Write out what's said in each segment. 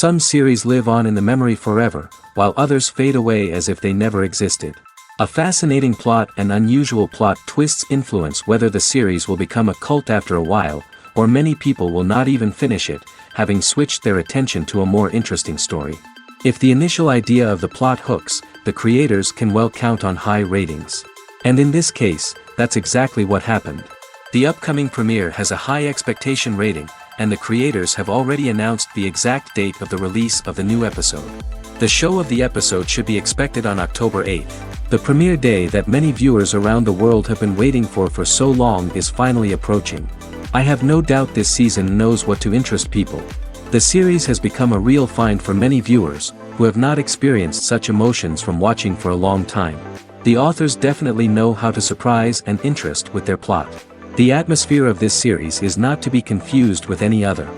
Some series live on in the memory forever, while others fade away as if they never existed. A fascinating plot and unusual plot twists influence whether the series will become a cult after a while, or many people will not even finish it, having switched their attention to a more interesting story. If the initial idea of the plot hooks, the creators can well count on high ratings. And in this case, that's exactly what happened. The upcoming premiere has a high expectation rating, and the creators have already announced the exact date of the release of the new episode. The show of the episode should be expected on October 8th. The premiere day that many viewers around the world have been waiting for so long is finally approaching. I have no doubt this season knows what to interest people. The series has become a real find for many viewers, who have not experienced such emotions from watching for a long time. The authors definitely know how to surprise and interest with their plot. The atmosphere of this series is not to be confused with any other.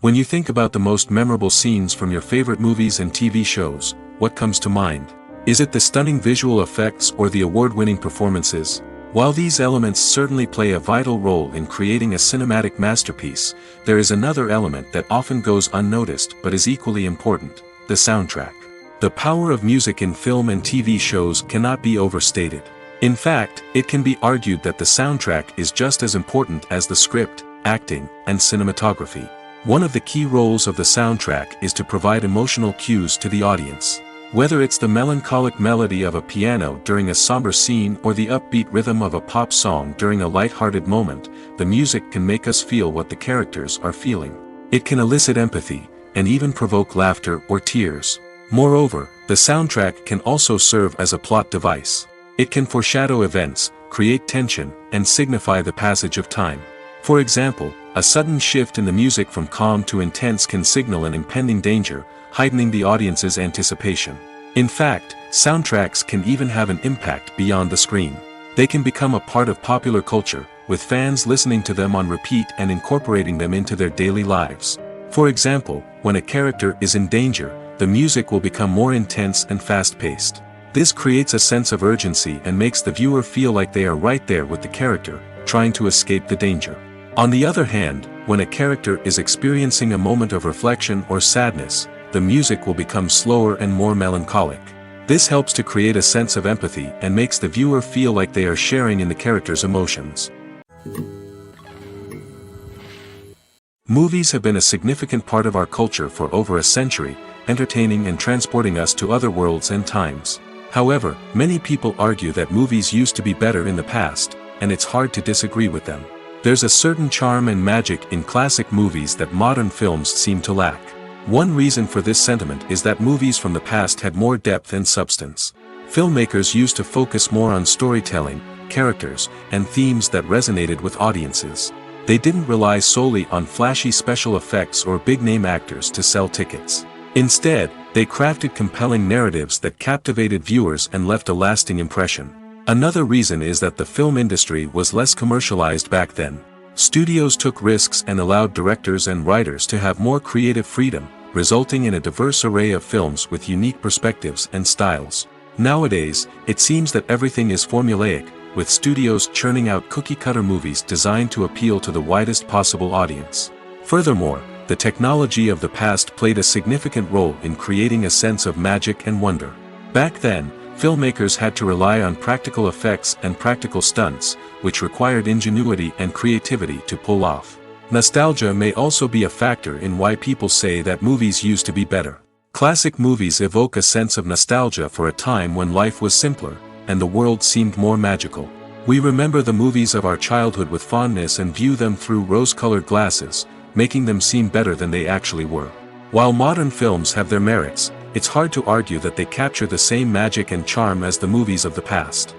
When you think about the most memorable scenes from your favorite movies and TV shows, what comes to mind? Is it the stunning visual effects or the award-winning performances? While these elements certainly play a vital role in creating a cinematic masterpiece, there is another element that often goes unnoticed but is equally important: the soundtrack. The power of music in film and TV shows cannot be overstated. In fact, it can be argued that the soundtrack is just as important as the script, acting, and cinematography. One of the key roles of the soundtrack is to provide emotional cues to the audience. Whether it's the melancholic melody of a piano during a somber scene or the upbeat rhythm of a pop song during a light-hearted moment, the music can make us feel what the characters are feeling. It can elicit empathy, and even provoke laughter or tears. Moreover, the soundtrack can also serve as a plot device. It can foreshadow events, create tension, and signify the passage of time. For example, a sudden shift in the music from calm to intense can signal an impending danger, heightening the audience's anticipation. In fact, soundtracks can even have an impact beyond the screen. They can become a part of popular culture, with fans listening to them on repeat and incorporating them into their daily lives. For example, when a character is in danger, the music will become more intense and fast-paced. This creates a sense of urgency and makes the viewer feel like they are right there with the character, trying to escape the danger. On the other hand, when a character is experiencing a moment of reflection or sadness, the music will become slower and more melancholic. This helps to create a sense of empathy and makes the viewer feel like they are sharing in the character's emotions. Movies have been a significant part of our culture for over a century, entertaining and transporting us to other worlds and times. However, many people argue that movies used to be better in the past, and it's hard to disagree with them. There's a certain charm and magic in classic movies that modern films seem to lack. One reason for this sentiment is that movies from the past had more depth and substance. Filmmakers used to focus more on storytelling, characters, and themes that resonated with audiences. They didn't rely solely on flashy special effects or big-name actors to sell tickets. Instead, they crafted compelling narratives that captivated viewers and left a lasting impression. Another reason is that the film industry was less commercialized back then. Studios took risks and allowed directors and writers to have more creative freedom, resulting in a diverse array of films with unique perspectives and styles. Nowadays, it seems that everything is formulaic, with studios churning out cookie-cutter movies designed to appeal to the widest possible audience. Furthermore, the technology of the past played a significant role in creating a sense of magic and wonder. Back then, filmmakers had to rely on practical effects and practical stunts, which required ingenuity and creativity to pull off. Nostalgia may also be a factor in why people say that movies used to be better. Classic movies evoke a sense of nostalgia for a time when life was simpler, and the world seemed more magical. We remember the movies of our childhood with fondness and view them through rose-colored glasses, making them seem better than they actually were. While modern films have their merits, it's hard to argue that they capture the same magic and charm as the movies of the past.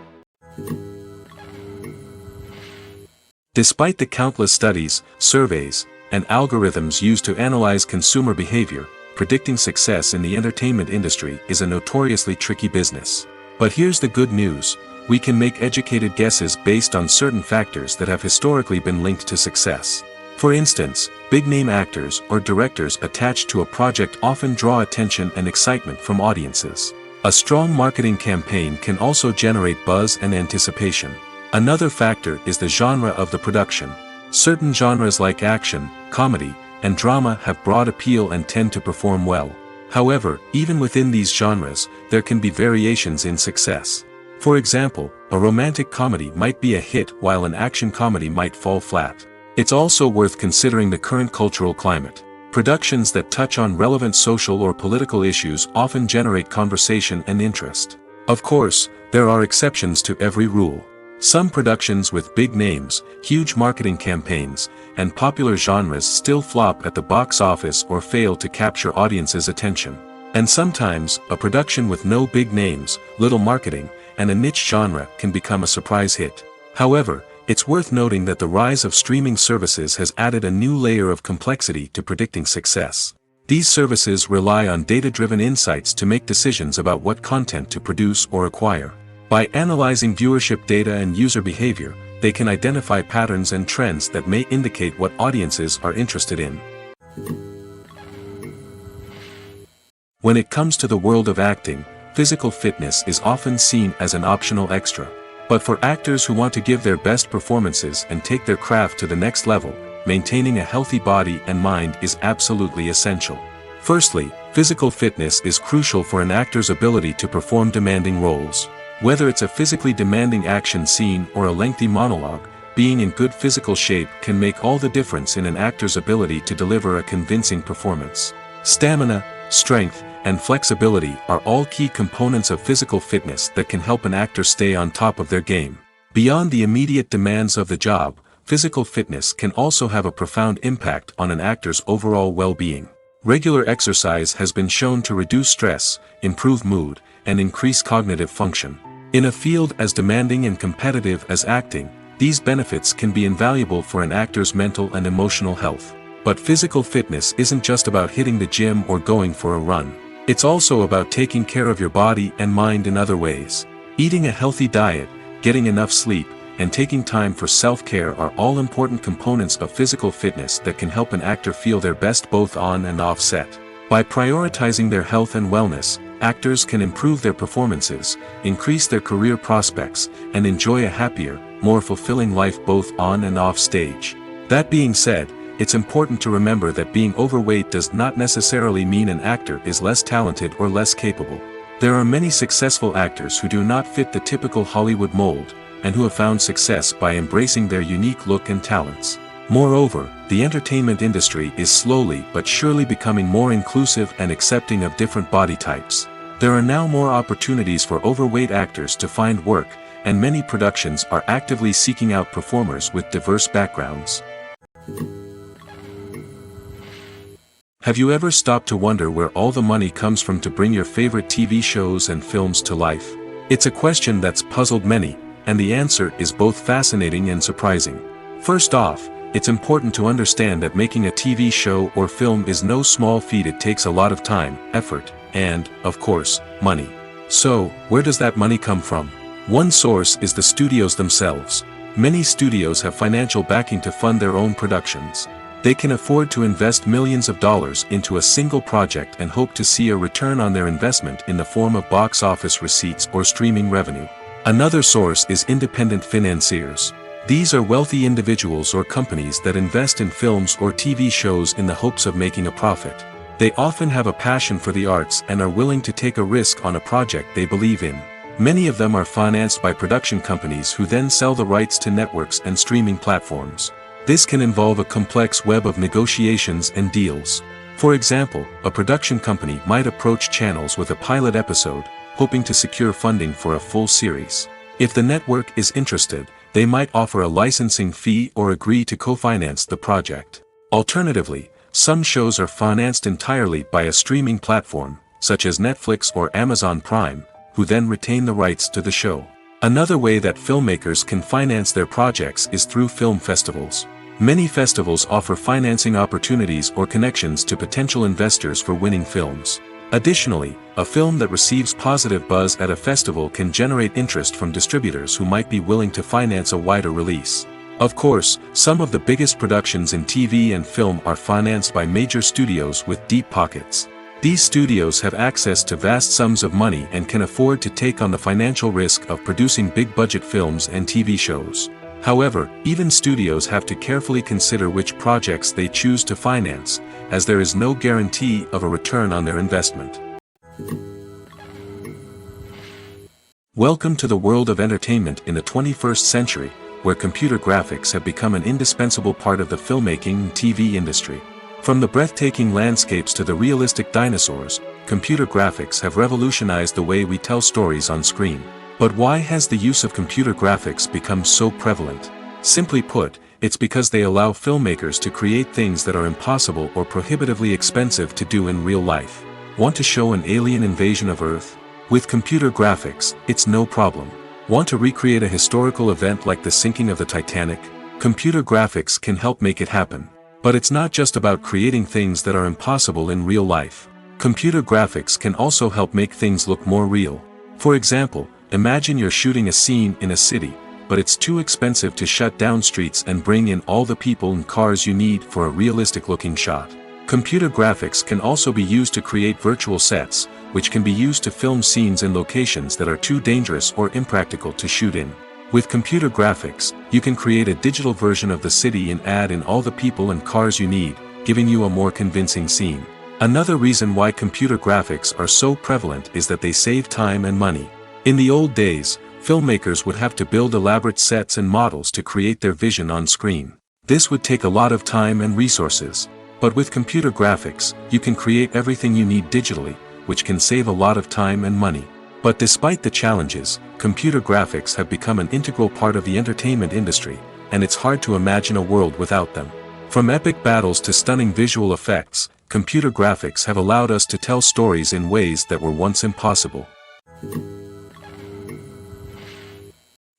Despite the countless studies, surveys, and algorithms used to analyze consumer behavior, predicting success in the entertainment industry is a notoriously tricky business. But here's the good news: we can make educated guesses based on certain factors that have historically been linked to success. For instance, big-name actors or directors attached to a project often draw attention and excitement from audiences. A strong marketing campaign can also generate buzz and anticipation. Another factor is the genre of the production. Certain genres like action, comedy, and drama have broad appeal and tend to perform well. However, even within these genres, there can be variations in success. For example, a romantic comedy might be a hit while an action comedy might fall flat. It's also worth considering the current cultural climate. Productions that touch on relevant social or political issues often generate conversation and interest. Of course, there are exceptions to every rule. Some productions with big names, huge marketing campaigns, and popular genres still flop at the box office or fail to capture audiences' attention. And sometimes, a production with no big names, little marketing, and a niche genre can become a surprise hit. However, it's worth noting that the rise of streaming services has added a new layer of complexity to predicting success. These services rely on data-driven insights to make decisions about what content to produce or acquire. By analyzing viewership data and user behavior, they can identify patterns and trends that may indicate what audiences are interested in. When it comes to the world of acting, physical fitness is often seen as an optional extra. But for actors who want to give their best performances and take their craft to the next level, maintaining a healthy body and mind is absolutely essential. Firstly, physical fitness is crucial for an actor's ability to perform demanding roles. Whether it's a physically demanding action scene or a lengthy monologue, being in good physical shape can make all the difference in an actor's ability to deliver a convincing performance. Stamina, strength, and flexibility are all key components of physical fitness that can help an actor stay on top of their game. Beyond the immediate demands of the job, physical fitness can also have a profound impact on an actor's overall well-being. Regular exercise has been shown to reduce stress, improve mood, and increase cognitive function. In a field as demanding and competitive as acting, these benefits can be invaluable for an actor's mental and emotional health. But physical fitness isn't just about hitting the gym or going for a run. It's also about taking care of your body and mind in other ways. Eating a healthy diet, getting enough sleep, and taking time for self-care are all important components of physical fitness that can help an actor feel their best both on and off set. By prioritizing their health and wellness, actors can improve their performances, increase their career prospects, and enjoy a happier, more fulfilling life both on and off stage. That being said, it's important to remember that being overweight does not necessarily mean an actor is less talented or less capable. There are many successful actors who do not fit the typical Hollywood mold, and who have found success by embracing their unique look and talents. Moreover, the entertainment industry is slowly but surely becoming more inclusive and accepting of different body types. There are now more opportunities for overweight actors to find work, and many productions are actively seeking out performers with diverse backgrounds. Have you ever stopped to wonder where all the money comes from to bring your favorite TV shows and films to life? It's a question that's puzzled many, and the answer is both fascinating and surprising. First off, it's important to understand that making a TV show or film is no small feat. It takes a lot of time, effort, and, of course, money. So, where does that money come from? One source is the studios themselves. Many studios have financial backing to fund their own productions. They can afford to invest millions of dollars into a single project and hope to see a return on their investment in the form of box office receipts or streaming revenue. Another source is independent financiers. These are wealthy individuals or companies that invest in films or TV shows in the hopes of making a profit. They often have a passion for the arts and are willing to take a risk on a project they believe in. Many of them are financed by production companies who then sell the rights to networks and streaming platforms. This can involve a complex web of negotiations and deals. For example, a production company might approach channels with a pilot episode, hoping to secure funding for a full series. If the network is interested, they might offer a licensing fee or agree to co-finance the project. Alternatively, some shows are financed entirely by a streaming platform, such as Netflix or Amazon Prime, who then retain the rights to the show. Another way that filmmakers can finance their projects is through film festivals. Many festivals offer financing opportunities or connections to potential investors for winning films. Additionally, a film that receives positive buzz at a festival can generate interest from distributors who might be willing to finance a wider release. Of course, some of the biggest productions in TV and film are financed by major studios with deep pockets. These studios have access to vast sums of money and can afford to take on the financial risk of producing big-budget films and TV shows. However, even studios have to carefully consider which projects they choose to finance, as there is no guarantee of a return on their investment. Welcome to the world of entertainment in the 21st century, where computer graphics have become an indispensable part of the filmmaking and TV industry. From the breathtaking landscapes to the realistic dinosaurs, computer graphics have revolutionized the way we tell stories on screen. But why has the use of computer graphics become so prevalent? Simply put, it's because they allow filmmakers to create things that are impossible or prohibitively expensive to do in real life. Want to show an alien invasion of Earth? With computer graphics, it's no problem. Want to recreate a historical event like the sinking of the Titanic? Computer graphics can help make it happen. But it's not just about creating things that are impossible in real life. Computer graphics can also help make things look more real. For example, imagine you're shooting a scene in a city, but it's too expensive to shut down streets and bring in all the people and cars you need for a realistic-looking shot. Computer graphics can also be used to create virtual sets, which can be used to film scenes in locations that are too dangerous or impractical to shoot in. With computer graphics, you can create a digital version of the city and add in all the people and cars you need, giving you a more convincing scene. Another reason why computer graphics are so prevalent is that they save time and money. In the old days, filmmakers would have to build elaborate sets and models to create their vision on screen. This would take a lot of time and resources. But with computer graphics, you can create everything you need digitally, which can save a lot of time and money. But despite the challenges, computer graphics have become an integral part of the entertainment industry, and it's hard to imagine a world without them. From epic battles to stunning visual effects, computer graphics have allowed us to tell stories in ways that were once impossible.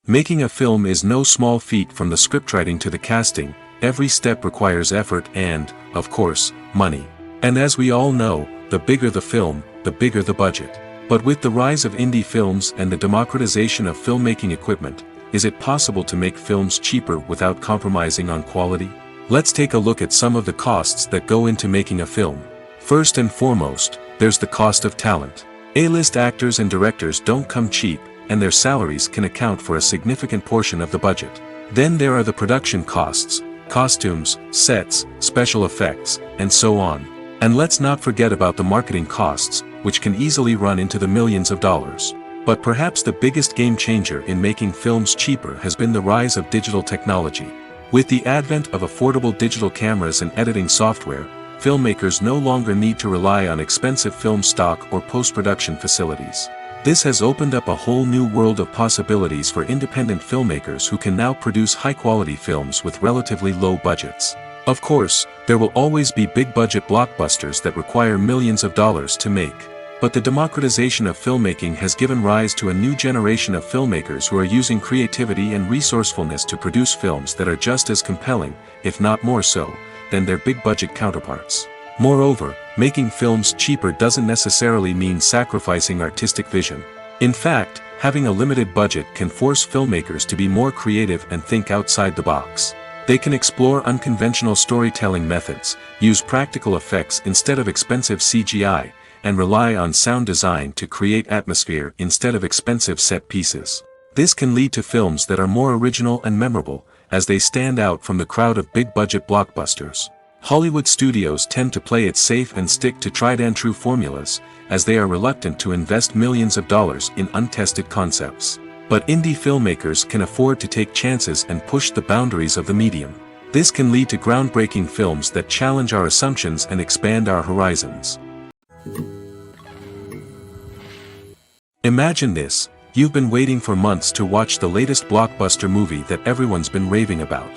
Making a film is no small feat. From the scriptwriting to the casting, every step requires effort and, of course, money. And as we all know, the bigger the film, the bigger the budget. But with the rise of indie films and the democratization of filmmaking equipment, is it possible to make films cheaper without compromising on quality? Let's take a look at some of the costs that go into making a film. First and foremost, there's the cost of talent. A-list actors and directors don't come cheap, and their salaries can account for a significant portion of the budget. Then there are the production costs, costumes, sets, special effects, and so on. And let's not forget about the marketing costs, which can easily run into the millions of dollars. But perhaps the biggest game changer in making films cheaper has been the rise of digital technology. With the advent of affordable digital cameras and editing software, filmmakers no longer need to rely on expensive film stock or post-production facilities. This has opened up a whole new world of possibilities for independent filmmakers who can now produce high-quality films with relatively low budgets. Of course, there will always be big-budget blockbusters that require millions of dollars to make. But the democratization of filmmaking has given rise to a new generation of filmmakers who are using creativity and resourcefulness to produce films that are just as compelling, if not more so, than their big-budget counterparts. Moreover, making films cheaper doesn't necessarily mean sacrificing artistic vision. In fact, having a limited budget can force filmmakers to be more creative and think outside the box. They can explore unconventional storytelling methods, use practical effects instead of expensive CGI, and rely on sound design to create atmosphere instead of expensive set pieces. This can lead to films that are more original and memorable, as they stand out from the crowd of big-budget blockbusters. Hollywood studios tend to play it safe and stick to tried-and-true formulas, as they are reluctant to invest millions of dollars in untested concepts. But indie filmmakers can afford to take chances and push the boundaries of the medium. This can lead to groundbreaking films that challenge our assumptions and expand our horizons. Imagine this: you've been waiting for months to watch the latest blockbuster movie that everyone's been raving about.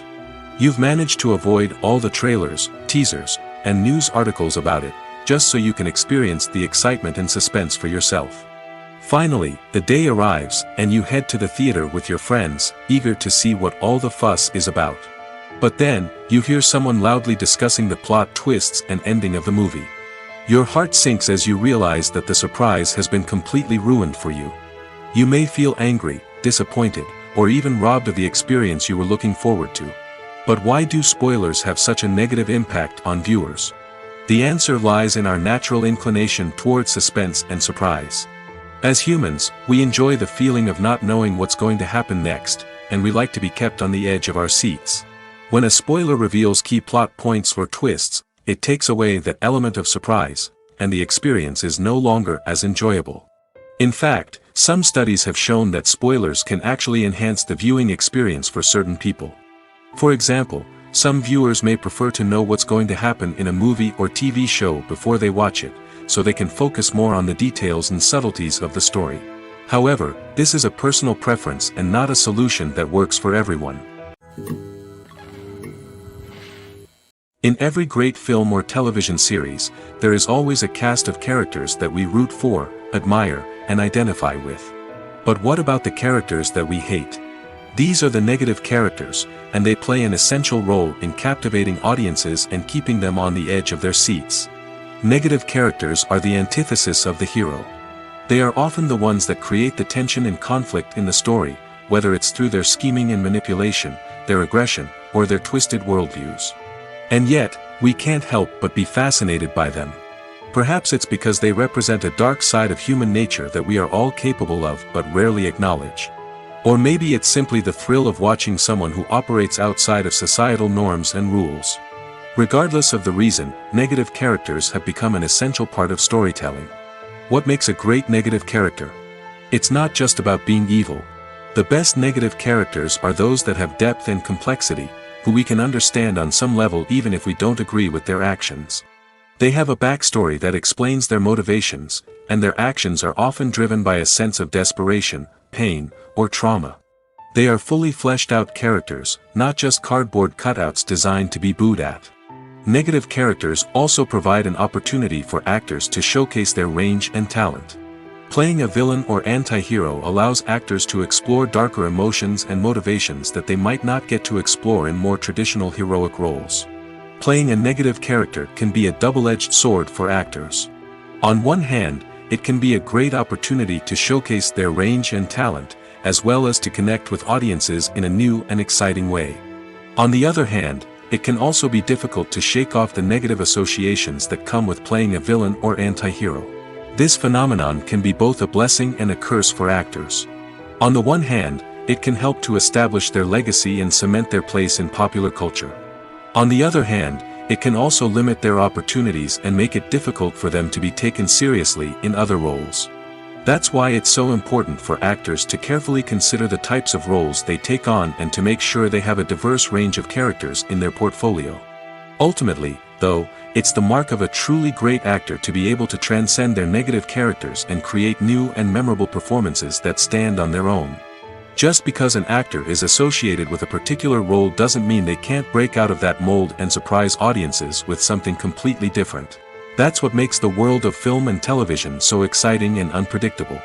You've managed to avoid all the trailers, teasers, and news articles about it, just so you can experience the excitement and suspense for yourself. Finally, the day arrives, and you head to the theater with your friends, eager to see what all the fuss is about. But then, you hear someone loudly discussing the plot twists and ending of the movie. Your heart sinks as you realize that the surprise has been completely ruined for you. You may feel angry, disappointed, or even robbed of the experience you were looking forward to. But why do spoilers have such a negative impact on viewers? The answer lies in our natural inclination toward suspense and surprise. As humans, we enjoy the feeling of not knowing what's going to happen next, and we like to be kept on the edge of our seats. When a spoiler reveals key plot points or twists, it takes away that element of surprise, and the experience is no longer as enjoyable. In fact, some studies have shown that spoilers can actually enhance the viewing experience for certain people. For example, some viewers may prefer to know what's going to happen in a movie or TV show before they watch it, so they can focus more on the details and subtleties of the story. However, this is a personal preference and not a solution that works for everyone. In every great film or television series, there is always a cast of characters that we root for, admire, and identify with. But what about the characters that we hate? These are the negative characters, and they play an essential role in captivating audiences and keeping them on the edge of their seats. Negative characters are the antithesis of the hero. They are often the ones that create the tension and conflict in the story, whether it's through their scheming and manipulation, their aggression, or their twisted worldviews. And yet, we can't help but be fascinated by them. Perhaps it's because they represent a dark side of human nature that we are all capable of but rarely acknowledge. Or maybe it's simply the thrill of watching someone who operates outside of societal norms and rules. Regardless of the reason, negative characters have become an essential part of storytelling. What makes a great negative character? It's not just about being evil. The best negative characters are those that have depth and complexity, who we can understand on some level even if we don't agree with their actions. They have a backstory that explains their motivations, and their actions are often driven by a sense of desperation, pain, or trauma. They are fully fleshed out characters, not just cardboard cutouts designed to be booed at. Negative characters also provide an opportunity for actors to showcase their range and talent. Playing a villain or anti-hero allows actors to explore darker emotions and motivations that they might not get to explore in more traditional heroic roles. Playing a negative character can be a double-edged sword for actors. On one hand, it can be a great opportunity to showcase their range and talent, as well as to connect with audiences in a new and exciting way. On the other hand, it can also be difficult to shake off the negative associations that come with playing a villain or anti-hero. This phenomenon can be both a blessing and a curse for actors. On the one hand, it can help to establish their legacy and cement their place in popular culture. On the other hand, it can also limit their opportunities and make it difficult for them to be taken seriously in other roles. That's why it's so important for actors to carefully consider the types of roles they take on and to make sure they have a diverse range of characters in their portfolio. Ultimately, though, it's the mark of a truly great actor to be able to transcend their negative characters and create new and memorable performances that stand on their own. Just because an actor is associated with a particular role doesn't mean they can't break out of that mold and surprise audiences with something completely different. That's what makes the world of film and television so exciting and unpredictable.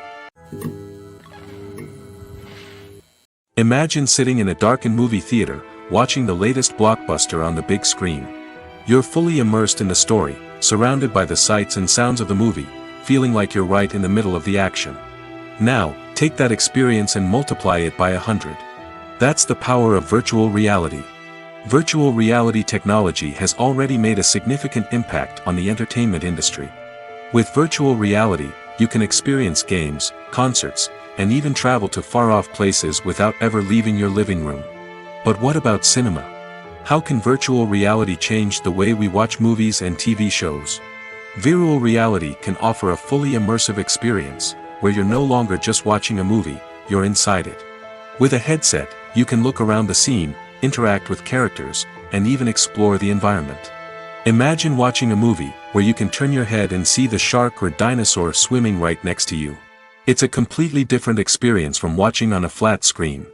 Imagine sitting in a darkened movie theater, watching the latest blockbuster on the big screen. You're fully immersed in the story, surrounded by the sights and sounds of the movie, feeling like you're right in the middle of the action. Now, take that experience and multiply it by 100. That's the power of virtual reality. Virtual reality technology has already made a significant impact on the entertainment industry. With virtual reality, you can experience games, concerts, and even travel to far-off places without ever leaving your living room. But what about cinema? How can virtual reality change the way we watch movies and TV shows? Virtual reality can offer a fully immersive experience, where you're no longer just watching a movie, you're inside it. With a headset, you can look around the scene, interact with characters, and even explore the environment. Imagine watching a movie, where you can turn your head and see the shark or dinosaur swimming right next to you. It's a completely different experience from watching on a flat screen.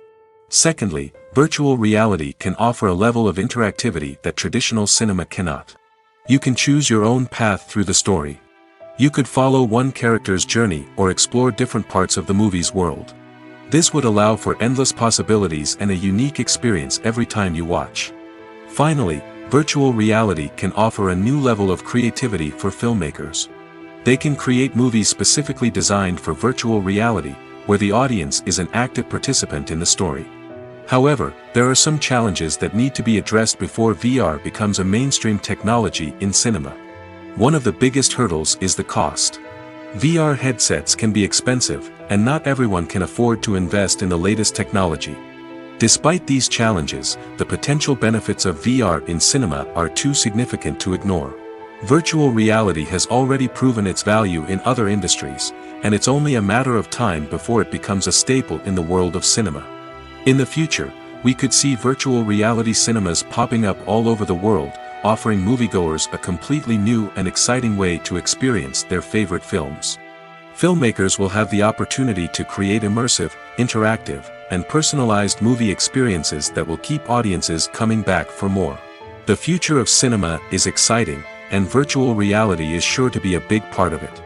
Secondly, virtual reality can offer a level of interactivity that traditional cinema cannot. You can choose your own path through the story. You could follow one character's journey or explore different parts of the movie's world. This would allow for endless possibilities and a unique experience every time you watch. Finally, virtual reality can offer a new level of creativity for filmmakers. They can create movies specifically designed for virtual reality, where the audience is an active participant in the story. However, there are some challenges that need to be addressed before VR becomes a mainstream technology in cinema. One of the biggest hurdles is the cost. VR headsets can be expensive, and not everyone can afford to invest in the latest technology. Despite these challenges, the potential benefits of VR in cinema are too significant to ignore. Virtual reality has already proven its value in other industries, and it's only a matter of time before it becomes a staple in the world of cinema. In the future, we could see virtual reality cinemas popping up all over the world, offering moviegoers a completely new and exciting way to experience their favorite films. Filmmakers will have the opportunity to create immersive, interactive, and personalized movie experiences that will keep audiences coming back for more. The future of cinema is exciting, and virtual reality is sure to be a big part of it.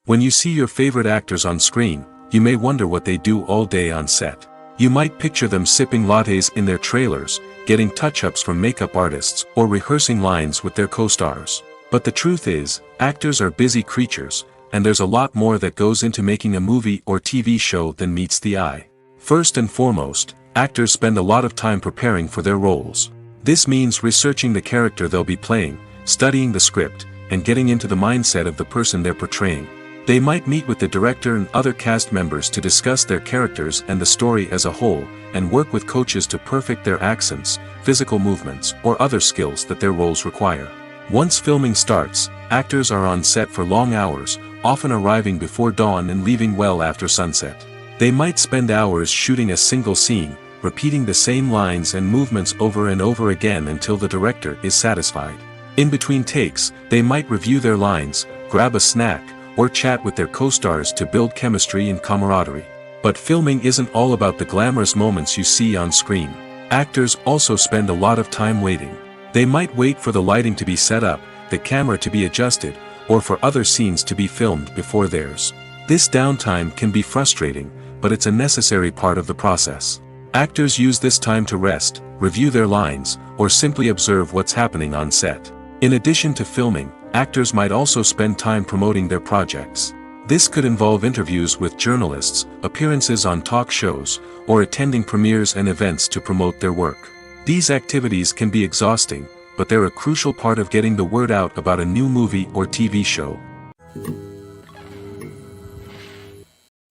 When you see your favorite actors on screen, you may wonder what they do all day on set. You might picture them sipping lattes in their trailers, getting touch-ups from makeup artists, or rehearsing lines with their co-stars. But the truth is, actors are busy creatures, and there's a lot more that goes into making a movie or TV show than meets the eye. First and foremost, actors spend a lot of time preparing for their roles. This means researching the character they'll be playing, studying the script, and getting into the mindset of the person they're portraying. They might meet with the director and other cast members to discuss their characters and the story as a whole, and work with coaches to perfect their accents, physical movements, or other skills that their roles require. Once filming starts, actors are on set for long hours, often arriving before dawn and leaving well after sunset. They might spend hours shooting a single scene, repeating the same lines and movements over and over again until the director is satisfied. In between takes, they might review their lines, grab a snack, or chat with their co-stars to build chemistry and camaraderie. But filming isn't all about the glamorous moments you see on screen. Actors also spend a lot of time waiting. They might wait for the lighting to be set up, the camera to be adjusted, or for other scenes to be filmed before theirs. This downtime can be frustrating, but it's a necessary part of the process. Actors use this time to rest, review their lines, or simply observe what's happening on set. In addition to filming, actors might also spend time promoting their projects. This could involve interviews with journalists, appearances on talk shows, or attending premieres and events to promote their work. These activities can be exhausting, but they're a crucial part of getting the word out about a new movie or TV show.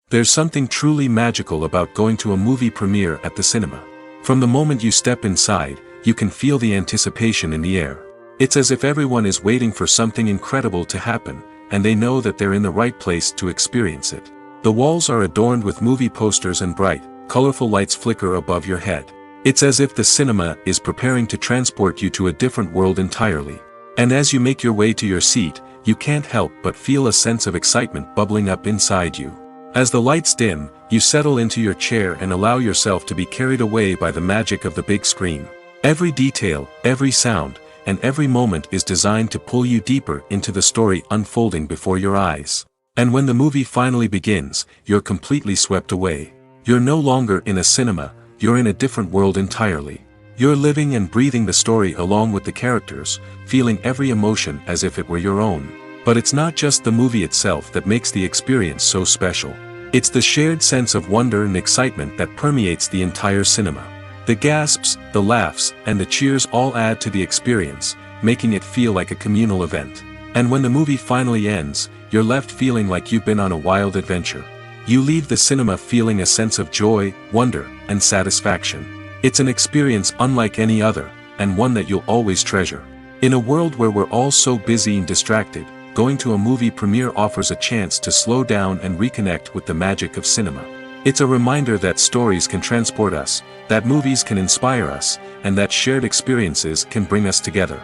There's something truly magical about going to a movie premiere at the cinema. From the moment you step inside, you can feel the anticipation in the air. It's as if everyone is waiting for something incredible to happen, and they know that they're in the right place to experience it. The walls are adorned with movie posters and bright, colorful lights flicker above your head. It's as if the cinema is preparing to transport you to a different world entirely. And as you make your way to your seat, you can't help but feel a sense of excitement bubbling up inside you. As the lights dim, you settle into your chair and allow yourself to be carried away by the magic of the big screen. Every detail, every sound, and every moment is designed to pull you deeper into the story unfolding before your eyes. And when the movie finally begins, you're completely swept away. You're no longer in a cinema, you're in a different world entirely. You're living and breathing the story along with the characters, feeling every emotion as if it were your own. But it's not just the movie itself that makes the experience so special. It's the shared sense of wonder and excitement that permeates the entire cinema. The gasps, the laughs, and the cheers all add to the experience, making it feel like a communal event. And when the movie finally ends, you're left feeling like you've been on a wild adventure. You leave the cinema feeling a sense of joy, wonder, and satisfaction. It's an experience unlike any other, and one that you'll always treasure. In a world where we're all so busy and distracted, going to a movie premiere offers a chance to slow down and reconnect with the magic of cinema. It's a reminder that stories can transport us, that movies can inspire us, and that shared experiences can bring us together.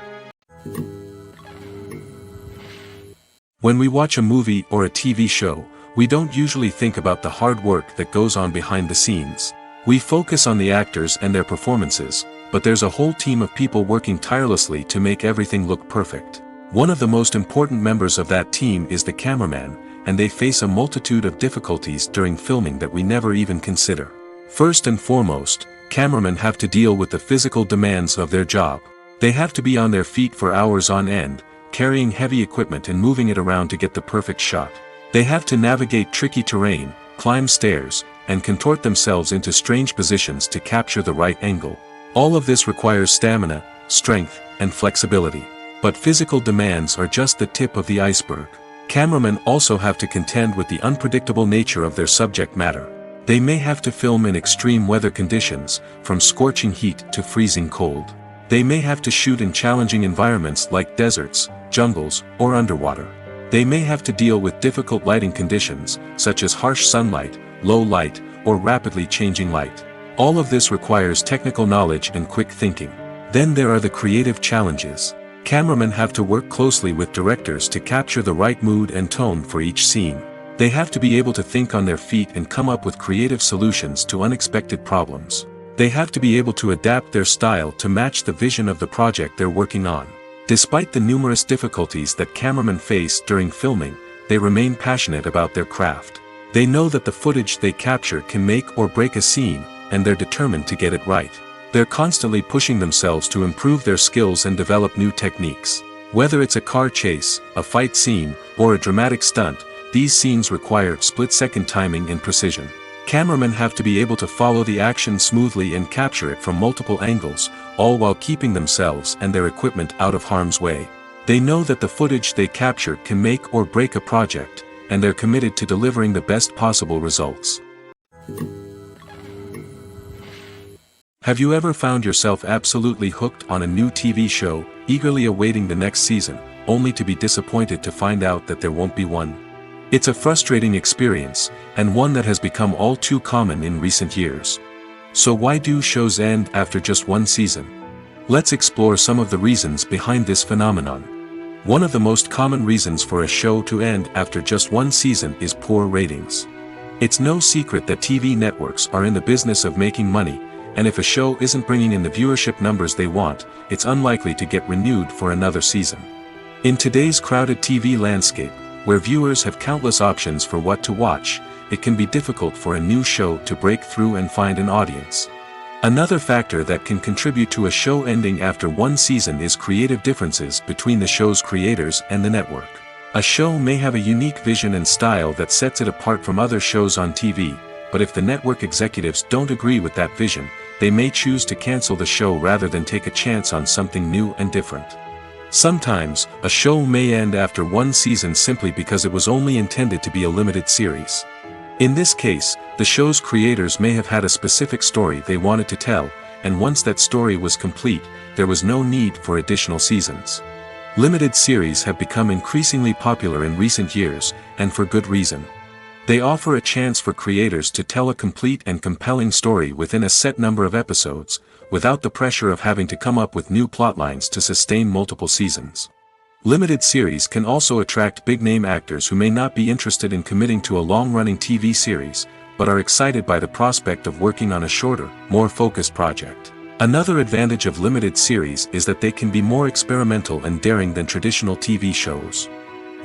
When we watch a movie or a TV show, we don't usually think about the hard work that goes on behind the scenes. We focus on the actors and their performances, but there's a whole team of people working tirelessly to make everything look perfect. One of the most important members of that team is the cameraman, and they face a multitude of difficulties during filming that we never even consider. First and foremost, cameramen have to deal with the physical demands of their job. They have to be on their feet for hours on end, carrying heavy equipment and moving it around to get the perfect shot. They have to navigate tricky terrain, climb stairs, and contort themselves into strange positions to capture the right angle. All of this requires stamina, strength, and flexibility. But physical demands are just the tip of the iceberg. Cameramen also have to contend with the unpredictable nature of their subject matter. They may have to film in extreme weather conditions, from scorching heat to freezing cold. They may have to shoot in challenging environments like deserts, jungles, or underwater. They may have to deal with difficult lighting conditions, such as harsh sunlight, low light, or rapidly changing light. All of this requires technical knowledge and quick thinking. Then there are the creative challenges. Cameramen have to work closely with directors to capture the right mood and tone for each scene. They have to be able to think on their feet and come up with creative solutions to unexpected problems. They have to be able to adapt their style to match the vision of the project they're working on. Despite the numerous difficulties that cameramen face during filming, they remain passionate about their craft. They know that the footage they capture can make or break a scene, and they're determined to get it right. They're constantly pushing themselves to improve their skills and develop new techniques. Whether it's a car chase, a fight scene, or a dramatic stunt, these scenes require split-second timing and precision. Cameramen have to be able to follow the action smoothly and capture it from multiple angles, all while keeping themselves and their equipment out of harm's way. They know that the footage they capture can make or break a project, and they're committed to delivering the best possible results. Have you ever found yourself absolutely hooked on a new TV show, eagerly awaiting the next season, only to be disappointed to find out that there won't be one? It's a frustrating experience, and one that has become all too common in recent years. So why do shows end after just one season? Let's explore some of the reasons behind this phenomenon. One of the most common reasons for a show to end after just one season is poor ratings. It's no secret that TV networks are in the business of making money, and if a show isn't bringing in the viewership numbers they want, it's unlikely to get renewed for another season. In today's crowded TV landscape, where viewers have countless options for what to watch, it can be difficult for a new show to break through and find an audience. Another factor that can contribute to a show ending after one season is creative differences between the show's creators and the network. A show may have a unique vision and style that sets it apart from other shows on TV, but if the network executives don't agree with that vision, they may choose to cancel the show rather than take a chance on something new and different. Sometimes, a show may end after one season simply because it was only intended to be a limited series. In this case, the show's creators may have had a specific story they wanted to tell, and once that story was complete, there was no need for additional seasons. Limited series have become increasingly popular in recent years, and for good reason. They offer a chance for creators to tell a complete and compelling story within a set number of episodes, without the pressure of having to come up with new plotlines to sustain multiple seasons. Limited series can also attract big-name actors who may not be interested in committing to a long-running TV series, but are excited by the prospect of working on a shorter, more focused project. Another advantage of limited series is that they can be more experimental and daring than traditional TV shows.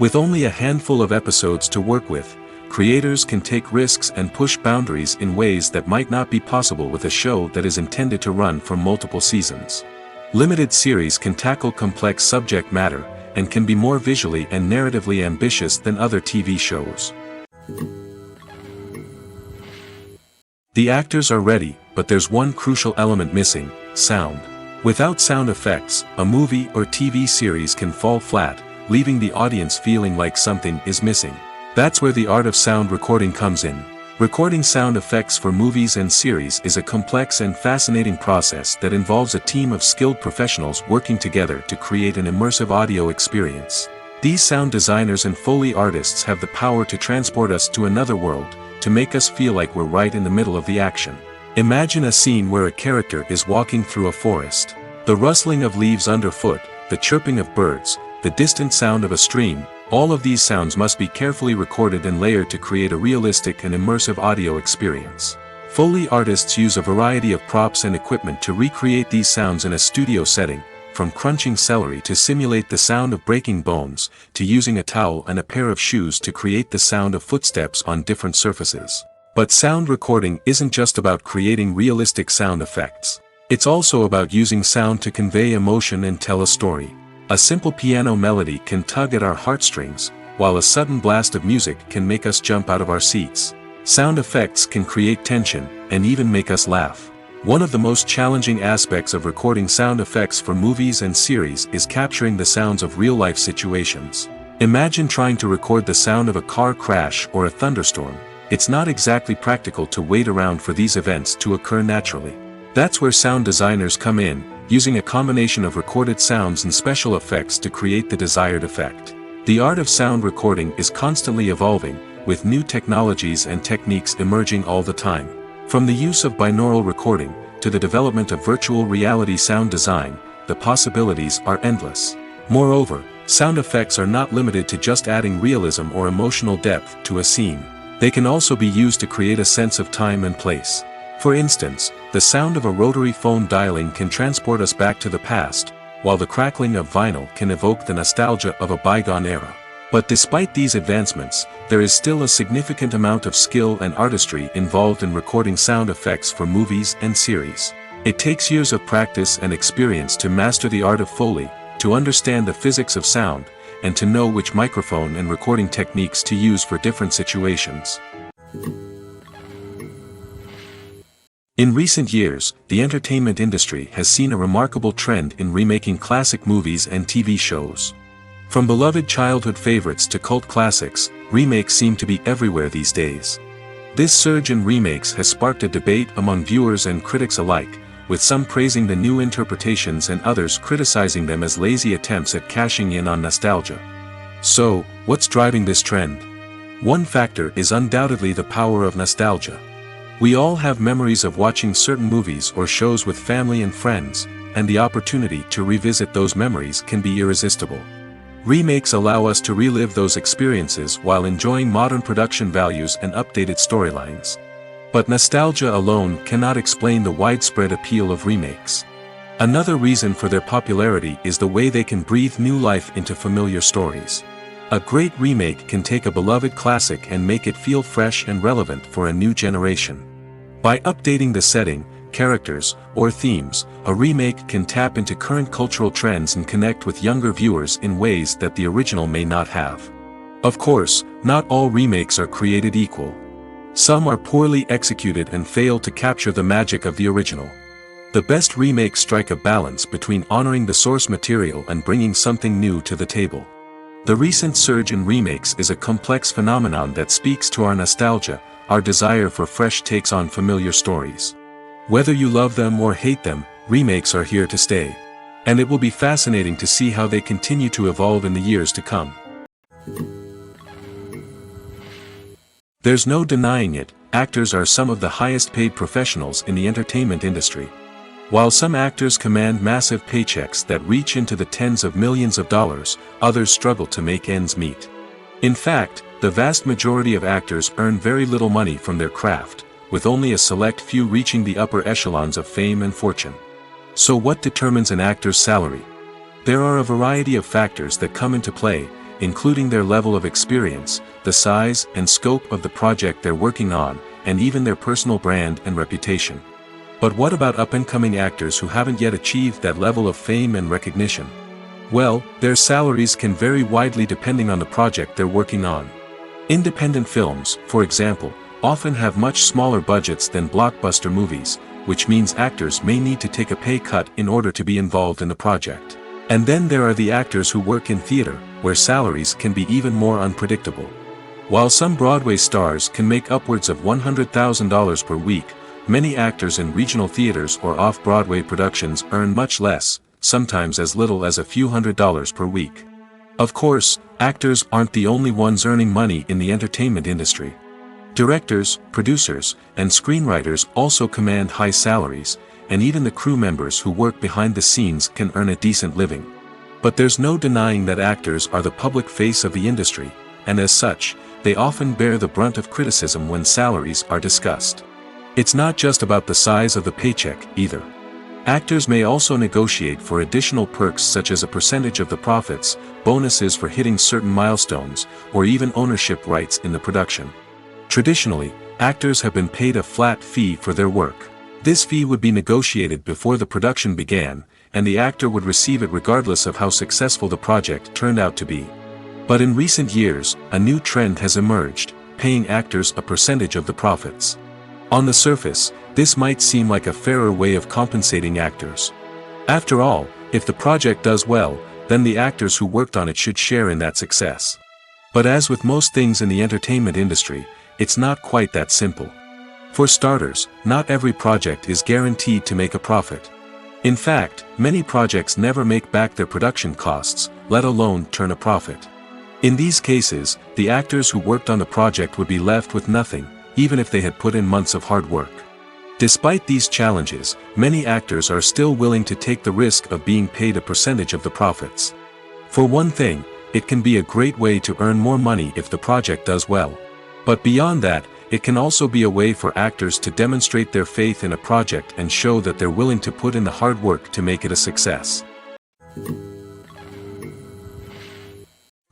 With only a handful of episodes to work with, creators can take risks and push boundaries in ways that might not be possible with a show that is intended to run for multiple seasons. Limited series can tackle complex subject matter, and can be more visually and narratively ambitious than other TV shows. The actors are ready, but there's one crucial element missing: sound. Without sound effects, a movie or TV series can fall flat, leaving the audience feeling like something is missing. That's where the art of sound recording comes in. Recording sound effects for movies and series is a complex and fascinating process that involves a team of skilled professionals working together to create an immersive audio experience. These sound designers and Foley artists have the power to transport us to another world, to make us feel like we're right in the middle of the action. Imagine a scene where a character is walking through a forest. The rustling of leaves underfoot, the chirping of birds, the distant sound of a stream, all of these sounds must be carefully recorded and layered to create a realistic and immersive audio experience. Foley artists use a variety of props and equipment to recreate these sounds in a studio setting, from crunching celery to simulate the sound of breaking bones, to using a towel and a pair of shoes to create the sound of footsteps on different surfaces. But sound recording isn't just about creating realistic sound effects. It's also about using sound to convey emotion and tell a story. A simple piano melody can tug at our heartstrings, while a sudden blast of music can make us jump out of our seats. Sound effects can create tension, and even make us laugh. One of the most challenging aspects of recording sound effects for movies and series is capturing the sounds of real-life situations. Imagine trying to record the sound of a car crash or a thunderstorm. it's not exactly practical to wait around for these events to occur naturally. That's where sound designers come in, using a combination of recorded sounds and special effects to create the desired effect. The art of sound recording is constantly evolving, with new technologies and techniques emerging all the time. From the use of binaural recording, to the development of virtual reality sound design, the possibilities are endless. Moreover, sound effects are not limited to just adding realism or emotional depth to a scene. They can also be used to create a sense of time and place. For instance, the sound of a rotary phone dialing can transport us back to the past, while the crackling of vinyl can evoke the nostalgia of a bygone era. But despite these advancements, there is still a significant amount of skill and artistry involved in recording sound effects for movies and series. It takes years of practice and experience to master the art of Foley, to understand the physics of sound, and to know which microphone and recording techniques to use for different situations. In recent years, the entertainment industry has seen a remarkable trend in remaking classic movies and TV shows. From beloved childhood favorites to cult classics, remakes seem to be everywhere these days. This surge in remakes has sparked a debate among viewers and critics alike, with some praising the new interpretations and others criticizing them as lazy attempts at cashing in on nostalgia. So, what's driving this trend? One factor is undoubtedly the power of nostalgia. We all have memories of watching certain movies or shows with family and friends, and the opportunity to revisit those memories can be irresistible. Remakes allow us to relive those experiences while enjoying modern production values and updated storylines. But nostalgia alone cannot explain the widespread appeal of remakes. Another reason for their popularity is the way they can breathe new life into familiar stories. A great remake can take a beloved classic and make it feel fresh and relevant for a new generation. By updating the setting, characters, or themes, a remake can tap into current cultural trends and connect with younger viewers in ways that the original may not have. Of course, not all remakes are created equal. Some are poorly executed and fail to capture the magic of the original. The best remakes strike a balance between honoring the source material and bringing something new to the table. The recent surge in remakes is a complex phenomenon that speaks to our nostalgia, our desire for fresh takes on familiar stories. Whether you love them or hate them, remakes are here to stay. And it will be fascinating to see how they continue to evolve in the years to come. There's no denying it, actors are some of the highest paid professionals in the entertainment industry. While some actors command massive paychecks that reach into the tens of millions of dollars, others struggle to make ends meet. In fact, the vast majority of actors earn very little money from their craft, with only a select few reaching the upper echelons of fame and fortune. So what determines an actor's salary? There are a variety of factors that come into play, including their level of experience, the size and scope of the project they're working on, and even their personal brand and reputation. But what about up-and-coming actors who haven't yet achieved that level of fame and recognition? Well, their salaries can vary widely depending on the project they're working on. Independent films, for example, often have much smaller budgets than blockbuster movies, which means actors may need to take a pay cut in order to be involved in the project. And then there are the actors who work in theater, where salaries can be even more unpredictable. While some Broadway stars can make upwards of $100,000 per week, many actors in regional theaters or off-Broadway productions earn much less, sometimes as little as a few $100s per week. Of course, actors aren't the only ones earning money in the entertainment industry. Directors, producers, and screenwriters also command high salaries, and even the crew members who work behind the scenes can earn a decent living. But there's no denying that actors are the public face of the industry, and as such, they often bear the brunt of criticism when salaries are discussed. It's not just about the size of the paycheck, either. Actors may also negotiate for additional perks such as a percentage of the profits, bonuses for hitting certain milestones, or even ownership rights in the production. Traditionally, actors have been paid a flat fee for their work. This fee would be negotiated before the production began, and the actor would receive it regardless of how successful the project turned out to be. But in recent years, a new trend has emerged, paying actors a percentage of the profits. On the surface, this might seem like a fairer way of compensating actors. After all, if the project does well, then the actors who worked on it should share in that success. But as with most things in the entertainment industry, it's not quite that simple. For starters, not every project is guaranteed to make a profit. In fact, many projects never make back their production costs, let alone turn a profit. In these cases, the actors who worked on the project would be left with nothing, even if they had put in months of hard work. Despite these challenges, many actors are still willing to take the risk of being paid a percentage of the profits. For one thing, it can be a great way to earn more money if the project does well. But beyond that, it can also be a way for actors to demonstrate their faith in a project and show that they're willing to put in the hard work to make it a success.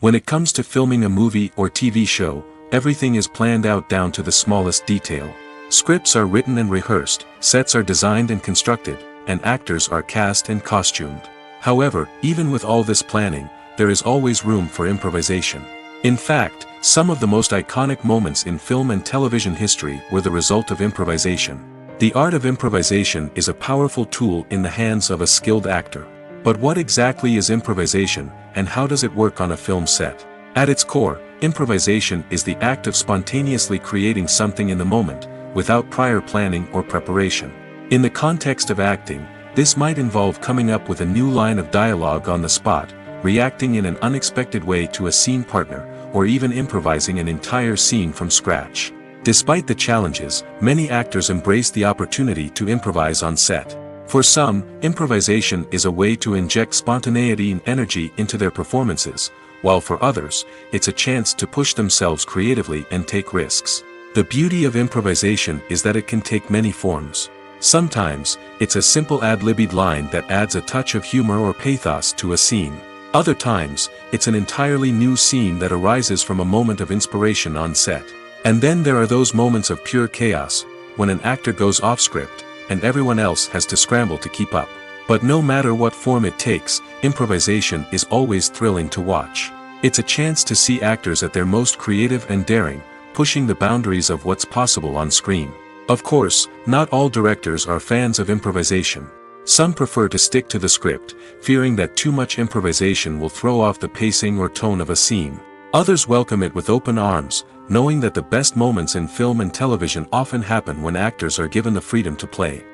When it comes to filming a movie or TV show, everything is planned out down to the smallest detail. Scripts are written and rehearsed, sets are designed and constructed, and actors are cast and costumed. However, even with all this planning, there is always room for improvisation. In fact, some of the most iconic moments in film and television history were the result of improvisation. The art of improvisation is a powerful tool in the hands of a skilled actor. But what exactly is improvisation, and how does it work on a film set? At its core, improvisation is the act of spontaneously creating something in the moment, without prior planning or preparation. In the context of acting, this might involve coming up with a new line of dialogue on the spot, reacting in an unexpected way to a scene partner, or even improvising an entire scene from scratch. Despite the challenges, many actors embrace the opportunity to improvise on set. For some, improvisation is a way to inject spontaneity and energy into their performances, while for others, it's a chance to push themselves creatively and take risks. The beauty of improvisation is that it can take many forms. Sometimes, it's a simple ad-libbed line that adds a touch of humor or pathos to a scene. Other times, it's an entirely new scene that arises from a moment of inspiration on set. And then there are those moments of pure chaos, when an actor goes off script, and everyone else has to scramble to keep up. But no matter what form it takes, improvisation is always thrilling to watch. It's a chance to see actors at their most creative and daring, pushing the boundaries of what's possible on screen. Of course, not all directors are fans of improvisation. Some prefer to stick to the script, fearing that too much improvisation will throw off the pacing or tone of a scene. Others welcome it with open arms, knowing that the best moments in film and television often happen when actors are given the freedom to play.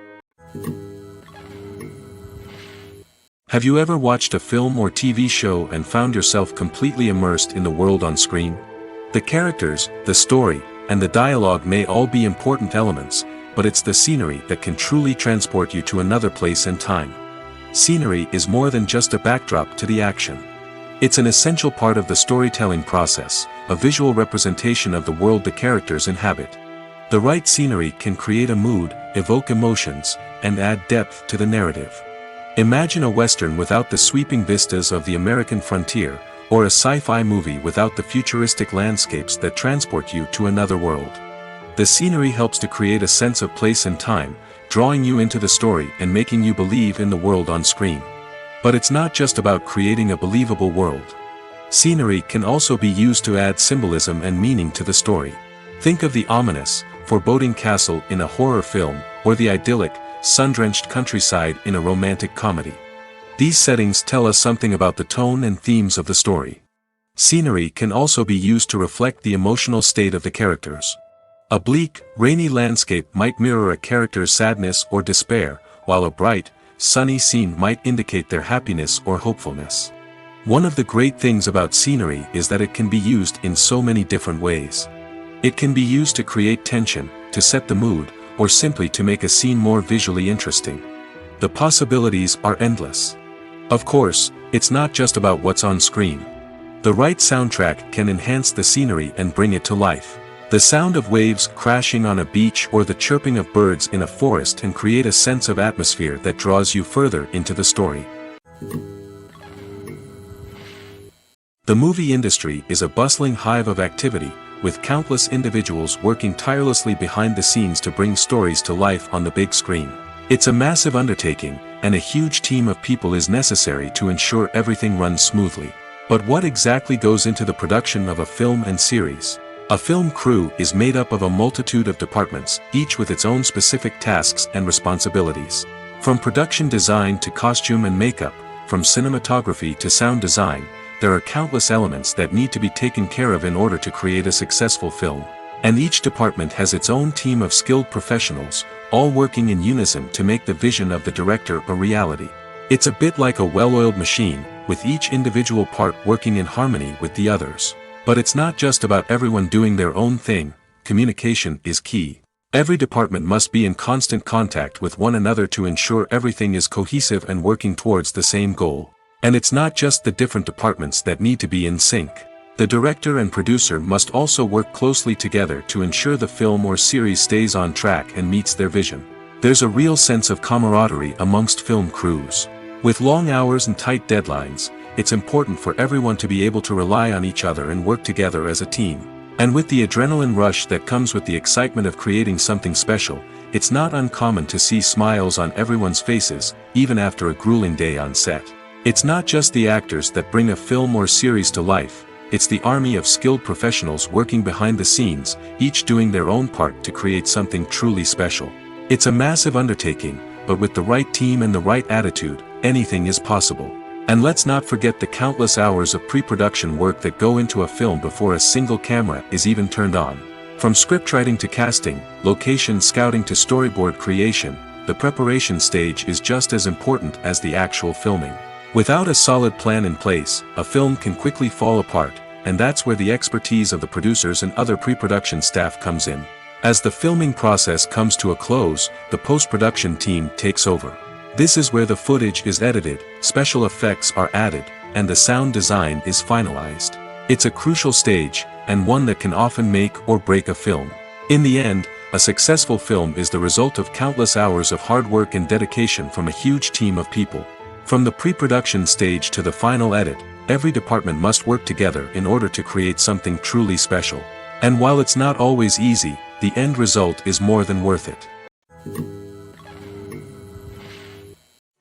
Have you ever watched a film or TV show and found yourself completely immersed in the world on screen? The characters, the story, and the dialogue may all be important elements, but it's the scenery that can truly transport you to another place and time. Scenery is more than just a backdrop to the action. It's an essential part of the storytelling process, a visual representation of the world the characters inhabit. The right scenery can create a mood, evoke emotions, and add depth to the narrative. Imagine a Western without the sweeping vistas of the American frontier, or a sci-fi movie without the futuristic landscapes that transport you to another world. The scenery helps to create a sense of place and time, drawing you into the story and making you believe in the world on screen. But it's not just about creating a believable world. Scenery can also be used to add symbolism and meaning to the story. Think of the ominous, foreboding castle in a horror film, or the idyllic, sun-drenched countryside in a romantic comedy. These settings tell us something about the tone and themes of the story. Scenery can also be used to reflect the emotional state of the characters. A bleak, rainy landscape might mirror a character's sadness or despair, while a bright, sunny scene might indicate their happiness or hopefulness. One of the great things about scenery is that it can be used in so many different ways. It can be used to create tension, to set the mood, or simply to make a scene more visually interesting. The possibilities are endless. Of course, it's not just about what's on screen. The right soundtrack can enhance the scenery and bring it to life. The sound of waves crashing on a beach or the chirping of birds in a forest can create a sense of atmosphere that draws you further into the story. The movie industry is a bustling hive of activity, with countless individuals working tirelessly behind the scenes to bring stories to life on the big screen. It's a massive undertaking, and a huge team of people is necessary to ensure everything runs smoothly. But what exactly goes into the production of a film and series? A film crew is made up of a multitude of departments, each with its own specific tasks and responsibilities. From production design to costume and makeup, from cinematography to sound design, there are countless elements that need to be taken care of in order to create a successful film. And each department has its own team of skilled professionals, all working in unison to make the vision of the director a reality. It's a bit like a well-oiled machine, with each individual part working in harmony with the others. But it's not just about everyone doing their own thing. Communication is key. Every department must be in constant contact with one another to ensure everything is cohesive and working towards the same goal. And it's not just the different departments that need to be in sync. The director and producer must also work closely together to ensure the film or series stays on track and meets their vision. There's a real sense of camaraderie amongst film crews. With long hours and tight deadlines, it's important for everyone to be able to rely on each other and work together as a team. And with the adrenaline rush that comes with the excitement of creating something special, it's not uncommon to see smiles on everyone's faces, even after a grueling day on set. It's not just the actors that bring a film or series to life, it's the army of skilled professionals working behind the scenes, each doing their own part to create something truly special. It's a massive undertaking, but with the right team and the right attitude, anything is possible. And let's not forget the countless hours of pre-production work that go into a film before a single camera is even turned on. From scriptwriting to casting, location scouting to storyboard creation, the preparation stage is just as important as the actual filming. Without a solid plan in place, a film can quickly fall apart, and that's where the expertise of the producers and other pre-production staff comes in. As the filming process comes to a close, the post-production team takes over. This is where the footage is edited, special effects are added, and the sound design is finalized. It's a crucial stage, and one that can often make or break a film. In the end, a successful film is the result of countless hours of hard work and dedication from a huge team of people. From the pre-production stage to the final edit, every department must work together in order to create something truly special. And while it's not always easy, the end result is more than worth it.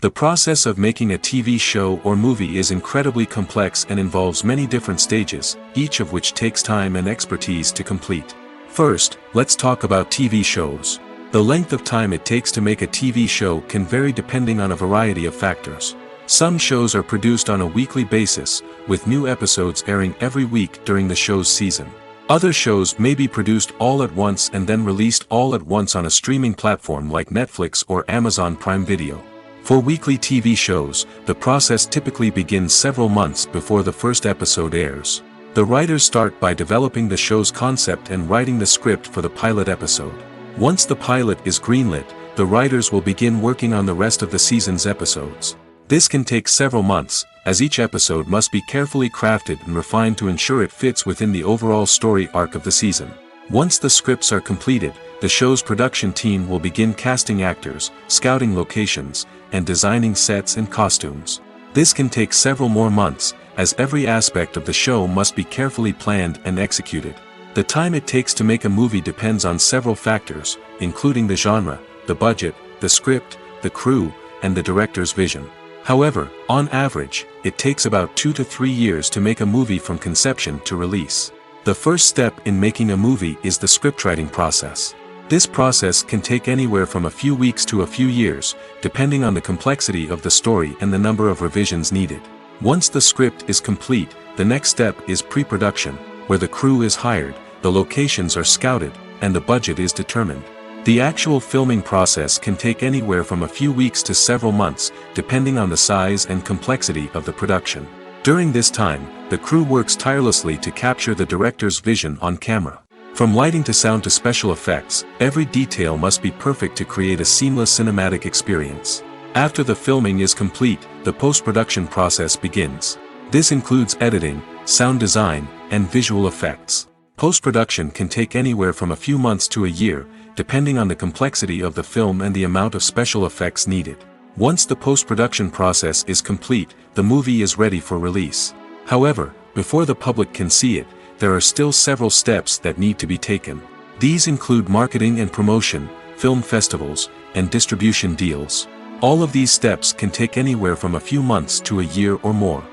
The process of making a TV show or movie is incredibly complex and involves many different stages, each of which takes time and expertise to complete. First, let's talk about TV shows. The length of time it takes to make a TV show can vary depending on a variety of factors. Some shows are produced on a weekly basis, with new episodes airing every week during the show's season. Other shows may be produced all at once and then released all at once on a streaming platform like Netflix or Amazon Prime Video. For weekly TV shows, the process typically begins several months before the first episode airs. The writers start by developing the show's concept and writing the script for the pilot episode. Once the pilot is greenlit, the writers will begin working on the rest of the season's episodes. This can take several months, as each episode must be carefully crafted and refined to ensure it fits within the overall story arc of the season. Once the scripts are completed, the show's production team will begin casting actors, scouting locations, and designing sets and costumes. This can take several more months, as every aspect of the show must be carefully planned and executed. The time it takes to make a movie depends on several factors, including the genre, the budget, the script, the crew, and the director's vision. However, on average, it takes about 2 to 3 years to make a movie from conception to release. The first step in making a movie is the scriptwriting process. This process can take anywhere from a few weeks to a few years, depending on the complexity of the story and the number of revisions needed. Once the script is complete, the next step is pre-production, where the crew is hired, the locations are scouted, and the budget is determined. The actual filming process can take anywhere from a few weeks to several months, depending on the size and complexity of the production. During this time, the crew works tirelessly to capture the director's vision on camera. From lighting to sound to special effects, every detail must be perfect to create a seamless cinematic experience. After the filming is complete, the post-production process begins. This includes editing, sound design, and visual effects. Post-production can take anywhere from a few months to a year, depending on the complexity of the film and the amount of special effects needed. Once the post-production process is complete, the movie is ready for release. However, before the public can see it, there are still several steps that need to be taken. These include marketing and promotion, film festivals, and distribution deals. All of these steps can take anywhere from a few months to a year or more.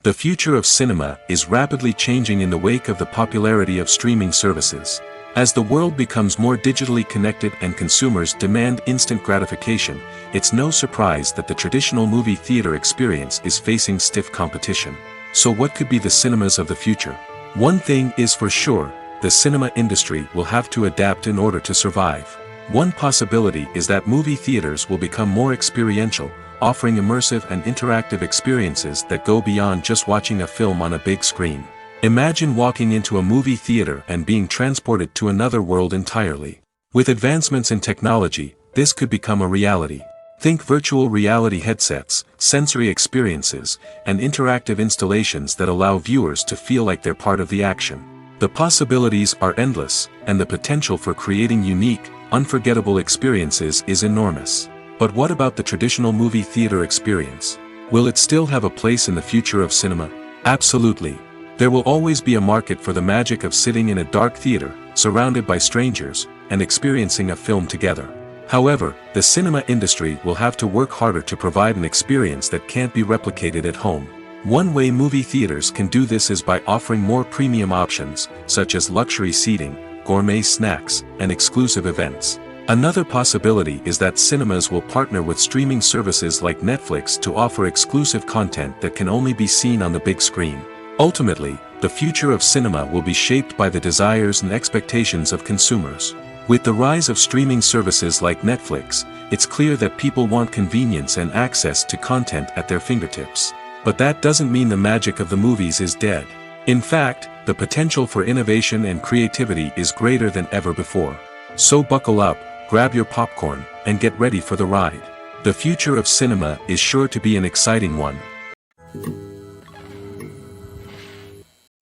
The future of cinema is rapidly changing in the wake of the popularity of streaming services. As the world becomes more digitally connected and consumers demand instant gratification, it's no surprise that the traditional movie theater experience is facing stiff competition. So what could be the cinemas of the future? One thing is for sure, the cinema industry will have to adapt in order to survive. One possibility is that movie theaters will become more experiential, offering immersive and interactive experiences that go beyond just watching a film on a big screen. Imagine walking into a movie theater and being transported to another world entirely. With advancements in technology, this could become a reality. Think virtual reality headsets, sensory experiences, and interactive installations that allow viewers to feel like they're part of the action. The possibilities are endless, and the potential for creating unique, unforgettable experiences is enormous. But what about the traditional movie theater experience? Will it still have a place in the future of cinema? Absolutely. There will always be a market for the magic of sitting in a dark theater, surrounded by strangers, and experiencing a film together. However, the cinema industry will have to work harder to provide an experience that can't be replicated at home. One way movie theaters can do this is by offering more premium options, such as luxury seating, gourmet snacks, and exclusive events. Another possibility is that cinemas will partner with streaming services like Netflix to offer exclusive content that can only be seen on the big screen. Ultimately, the future of cinema will be shaped by the desires and expectations of consumers. With the rise of streaming services like Netflix, it's clear that people want convenience and access to content at their fingertips. But that doesn't mean the magic of the movies is dead. In fact, the potential for innovation and creativity is greater than ever before. So buckle up, grab your popcorn, and get ready for the ride. The future of cinema is sure to be an exciting one.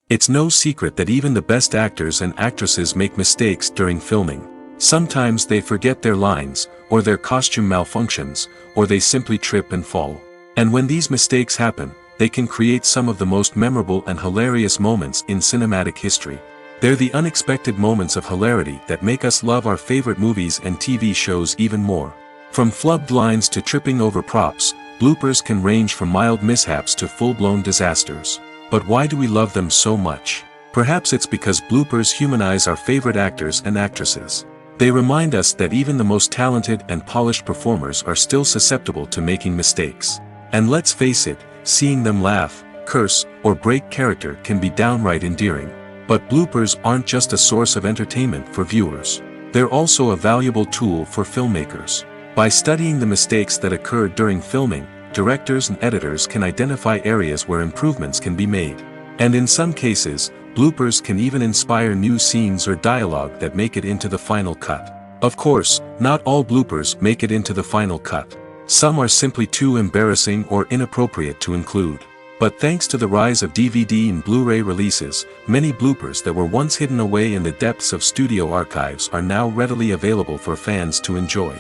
It's no secret that even the best actors and actresses make mistakes during filming. Sometimes they forget their lines, or their costume malfunctions, or they simply trip and fall. And when these mistakes happen, they can create some of the most memorable and hilarious moments in cinematic history. They're the unexpected moments of hilarity that make us love our favorite movies and TV shows even more. From flubbed lines to tripping over props, bloopers can range from mild mishaps to full-blown disasters. But why do we love them so much? Perhaps it's because bloopers humanize our favorite actors and actresses. They remind us that even the most talented and polished performers are still susceptible to making mistakes. And let's face it, seeing them laugh, curse, or break character can be downright endearing. But bloopers aren't just a source of entertainment for viewers. They're also a valuable tool for filmmakers. By studying the mistakes that occurred during filming, directors and editors can identify areas where improvements can be made. And in some cases, bloopers can even inspire new scenes or dialogue that make it into the final cut. Of course, not all bloopers make it into the final cut. Some are simply too embarrassing or inappropriate to include. But thanks to the rise of DVD and Blu-ray releases, many bloopers that were once hidden away in the depths of studio archives are now readily available for fans to enjoy.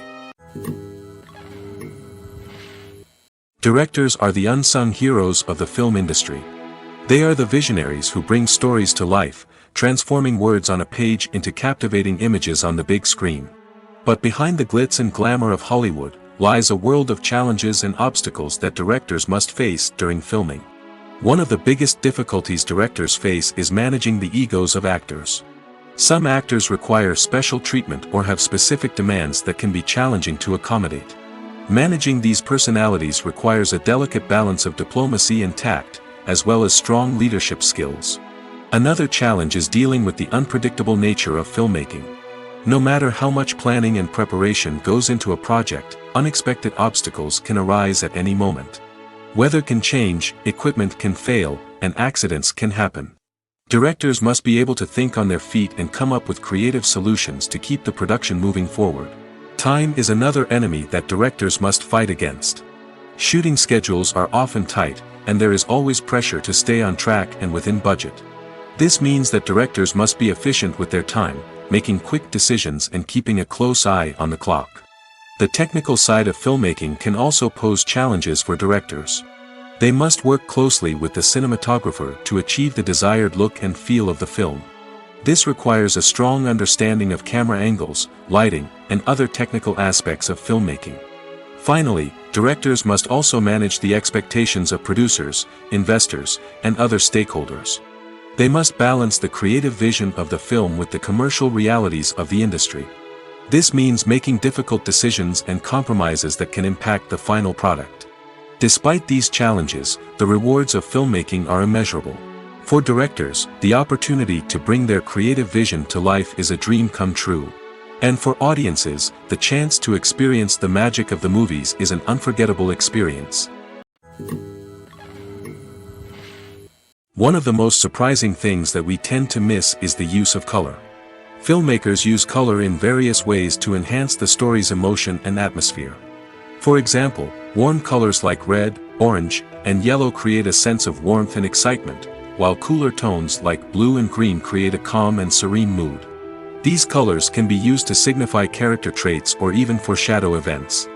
Directors are the unsung heroes of the film industry. They are the visionaries who bring stories to life, transforming words on a page into captivating images on the big screen. But behind the glitz and glamour of Hollywood, lies a world of challenges and obstacles that directors must face during filming. One of the biggest difficulties directors face is managing the egos of actors. Some actors require special treatment or have specific demands that can be challenging to accommodate. Managing these personalities requires a delicate balance of diplomacy and tact, as well as strong leadership skills. Another challenge is dealing with the unpredictable nature of filmmaking. No matter how much planning and preparation goes into a project, unexpected obstacles can arise at any moment. Weather can change, equipment can fail, and accidents can happen. Directors must be able to think on their feet and come up with creative solutions to keep the production moving forward. Time is another enemy that directors must fight against. Shooting schedules are often tight, and there is always pressure to stay on track and within budget. This means that directors must be efficient with their time, making quick decisions and keeping a close eye on the clock. The technical side of filmmaking can also pose challenges for directors. They must work closely with the cinematographer to achieve the desired look and feel of the film. This requires a strong understanding of camera angles, lighting, and other technical aspects of filmmaking. Finally, directors must also manage the expectations of producers, investors, and other stakeholders. They must balance the creative vision of the film with the commercial realities of the industry. This means making difficult decisions and compromises that can impact the final product. Despite these challenges, the rewards of filmmaking are immeasurable. For directors, the opportunity to bring their creative vision to life is a dream come true. And for audiences, the chance to experience the magic of the movies is an unforgettable experience. One of the most surprising things that we tend to miss is the use of color. Filmmakers use color in various ways to enhance the story's emotion and atmosphere. For example, warm colors like red, orange, and yellow create a sense of warmth and excitement, while cooler tones like blue and green create a calm and serene mood. These colors can be used to signify character traits or even foreshadow events.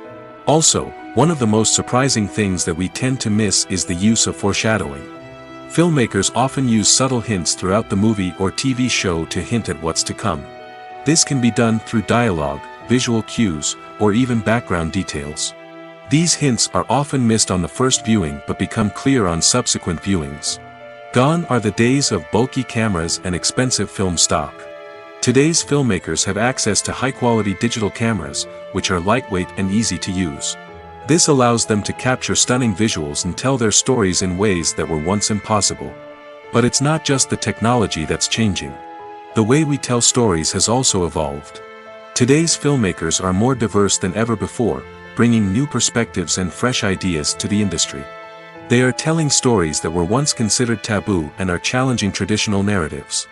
Also, one of the most surprising things that we tend to miss is the use of foreshadowing. Filmmakers often use subtle hints throughout the movie or TV show to hint at what's to come. This can be done through dialogue, visual cues, or even background details. These hints are often missed on the first viewing but become clear on subsequent viewings. Gone are the days of bulky cameras and expensive film stock. Today's filmmakers have access to high-quality digital cameras, which are lightweight and easy to use. This allows them to capture stunning visuals and tell their stories in ways that were once impossible. But it's not just the technology that's changing. The way we tell stories has also evolved. Today's filmmakers are more diverse than ever before, bringing new perspectives and fresh ideas to the industry. They are telling stories that were once considered taboo and are challenging traditional narratives.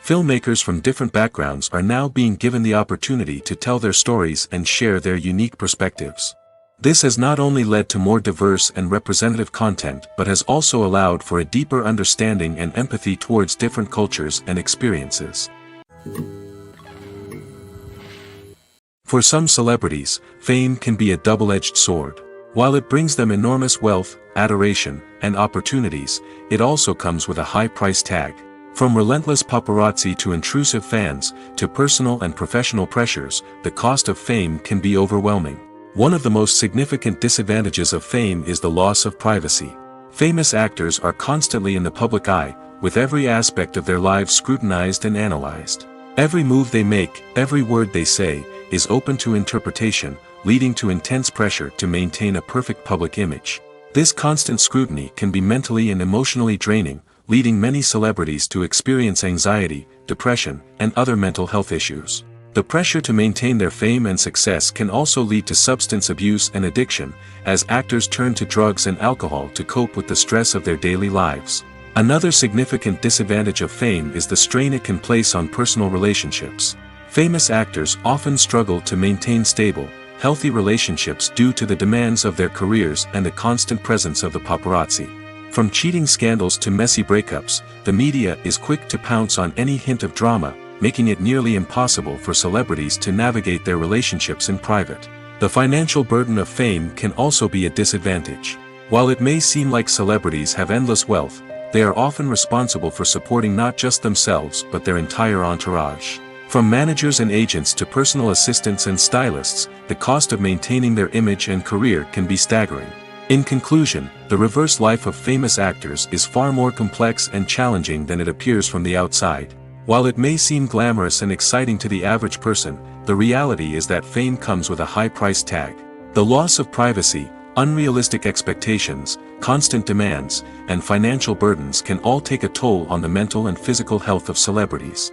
Filmmakers from different backgrounds are now being given the opportunity to tell their stories and share their unique perspectives. This has not only led to more diverse and representative content but has also allowed for a deeper understanding and empathy towards different cultures and experiences. For some celebrities, fame can be a double-edged sword. While it brings them enormous wealth, adoration, and opportunities, it also comes with a high price tag. From relentless paparazzi to intrusive fans, to personal and professional pressures, the cost of fame can be overwhelming. One of the most significant disadvantages of fame is the loss of privacy. Famous actors are constantly in the public eye, with every aspect of their lives scrutinized and analyzed. Every move they make, every word they say, is open to interpretation, leading to intense pressure to maintain a perfect public image. This constant scrutiny can be mentally and emotionally draining, leading many celebrities to experience anxiety, depression, and other mental health issues. The pressure to maintain their fame and success can also lead to substance abuse and addiction, as actors turn to drugs and alcohol to cope with the stress of their daily lives. Another significant disadvantage of fame is the strain it can place on personal relationships. Famous actors often struggle to maintain stable, healthy relationships due to the demands of their careers and the constant presence of the paparazzi. From cheating scandals to messy breakups, the media is quick to pounce on any hint of drama, making it nearly impossible for celebrities to navigate their relationships in private. The financial burden of fame can also be a disadvantage. While it may seem like celebrities have endless wealth, they are often responsible for supporting not just themselves but their entire entourage. From managers and agents to personal assistants and stylists, the cost of maintaining their image and career can be staggering. In conclusion, the reverse life of famous actors is far more complex and challenging than it appears from the outside. While it may seem glamorous and exciting to the average person, the reality is that fame comes with a high price tag. The loss of privacy, unrealistic expectations, constant demands, and financial burdens can all take a toll on the mental and physical health of celebrities.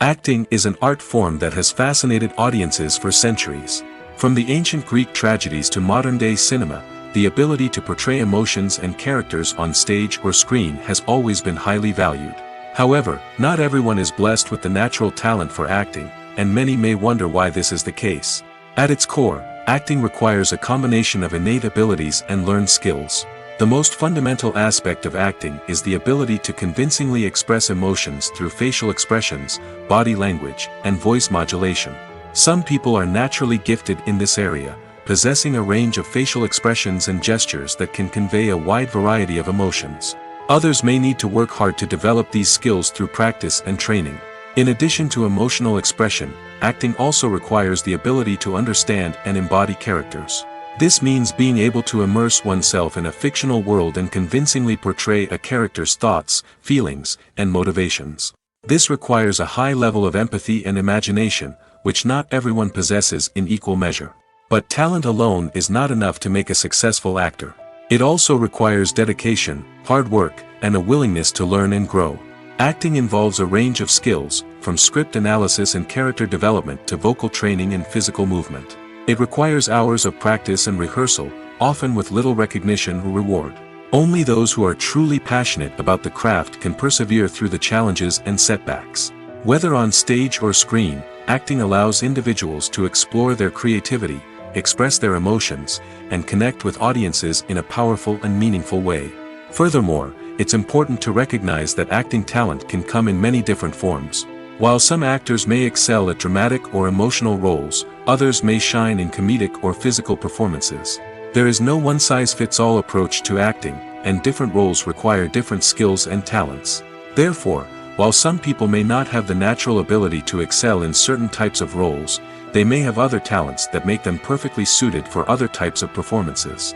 Acting is an art form that has fascinated audiences for centuries. From the ancient Greek tragedies to modern-day cinema, the ability to portray emotions and characters on stage or screen has always been highly valued. However, not everyone is blessed with the natural talent for acting, and many may wonder why this is the case. At its core, acting requires a combination of innate abilities and learned skills. The most fundamental aspect of acting is the ability to convincingly express emotions through facial expressions, body language, and voice modulation. Some people are naturally gifted in this area, possessing a range of facial expressions and gestures that can convey a wide variety of emotions. Others may need to work hard to develop these skills through practice and training. In addition to emotional expression, acting also requires the ability to understand and embody characters. This means being able to immerse oneself in a fictional world and convincingly portray a character's thoughts, feelings, and motivations. This requires a high level of empathy and imagination, which not everyone possesses in equal measure. But talent alone is not enough to make a successful actor. It also requires dedication, hard work, and a willingness to learn and grow. Acting involves a range of skills, from script analysis and character development to vocal training and physical movement. It requires hours of practice and rehearsal, often with little recognition or reward. Only those who are truly passionate about the craft can persevere through the challenges and setbacks. Whether on stage or screen, acting allows individuals to explore their creativity, express their emotions, and connect with audiences in a powerful and meaningful way. Furthermore, it's important to recognize that acting talent can come in many different forms. While some actors may excel at dramatic or emotional roles, others may shine in comedic or physical performances. There is no one-size-fits-all approach to acting, and different roles require different skills and talents. Therefore, while some people may not have the natural ability to excel in certain types of roles, they may have other talents that make them perfectly suited for other types of performances.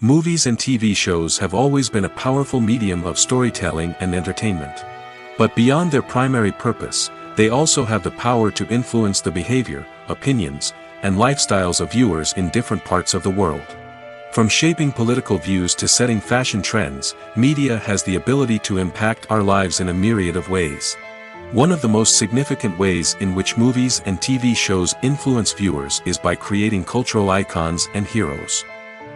Movies and TV shows have always been a powerful medium of storytelling and entertainment. But beyond their primary purpose, they also have the power to influence the behavior, opinions, and lifestyles of viewers in different parts of the world. From shaping political views to setting fashion trends, media has the ability to impact our lives in a myriad of ways. One of the most significant ways in which movies and TV shows influence viewers is by creating cultural icons and heroes.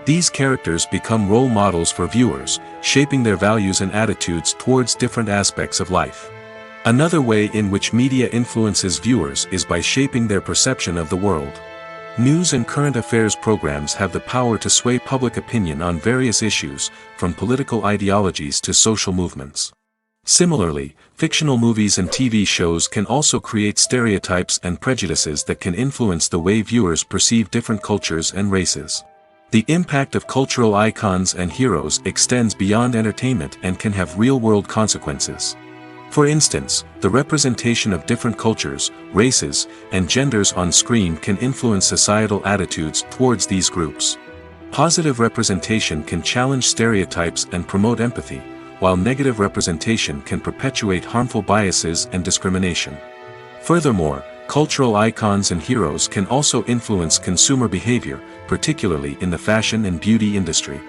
These characters become role models for viewers, shaping their values and attitudes towards different aspects of life. Another way in which media influences viewers is by shaping their perception of the world. News and current affairs programs have the power to sway public opinion on various issues, from political ideologies to social movements. Similarly, fictional movies and TV shows can also create stereotypes and prejudices that can influence the way viewers perceive different cultures and races. The impact of cultural icons and heroes extends beyond entertainment and can have real-world consequences. For instance, the representation of different cultures, races, and genders on screen can influence societal attitudes towards these groups. Positive representation can challenge stereotypes and promote empathy, while negative representation can perpetuate harmful biases and discrimination. Furthermore, cultural icons and heroes can also influence consumer behavior, particularly in the fashion and beauty industry.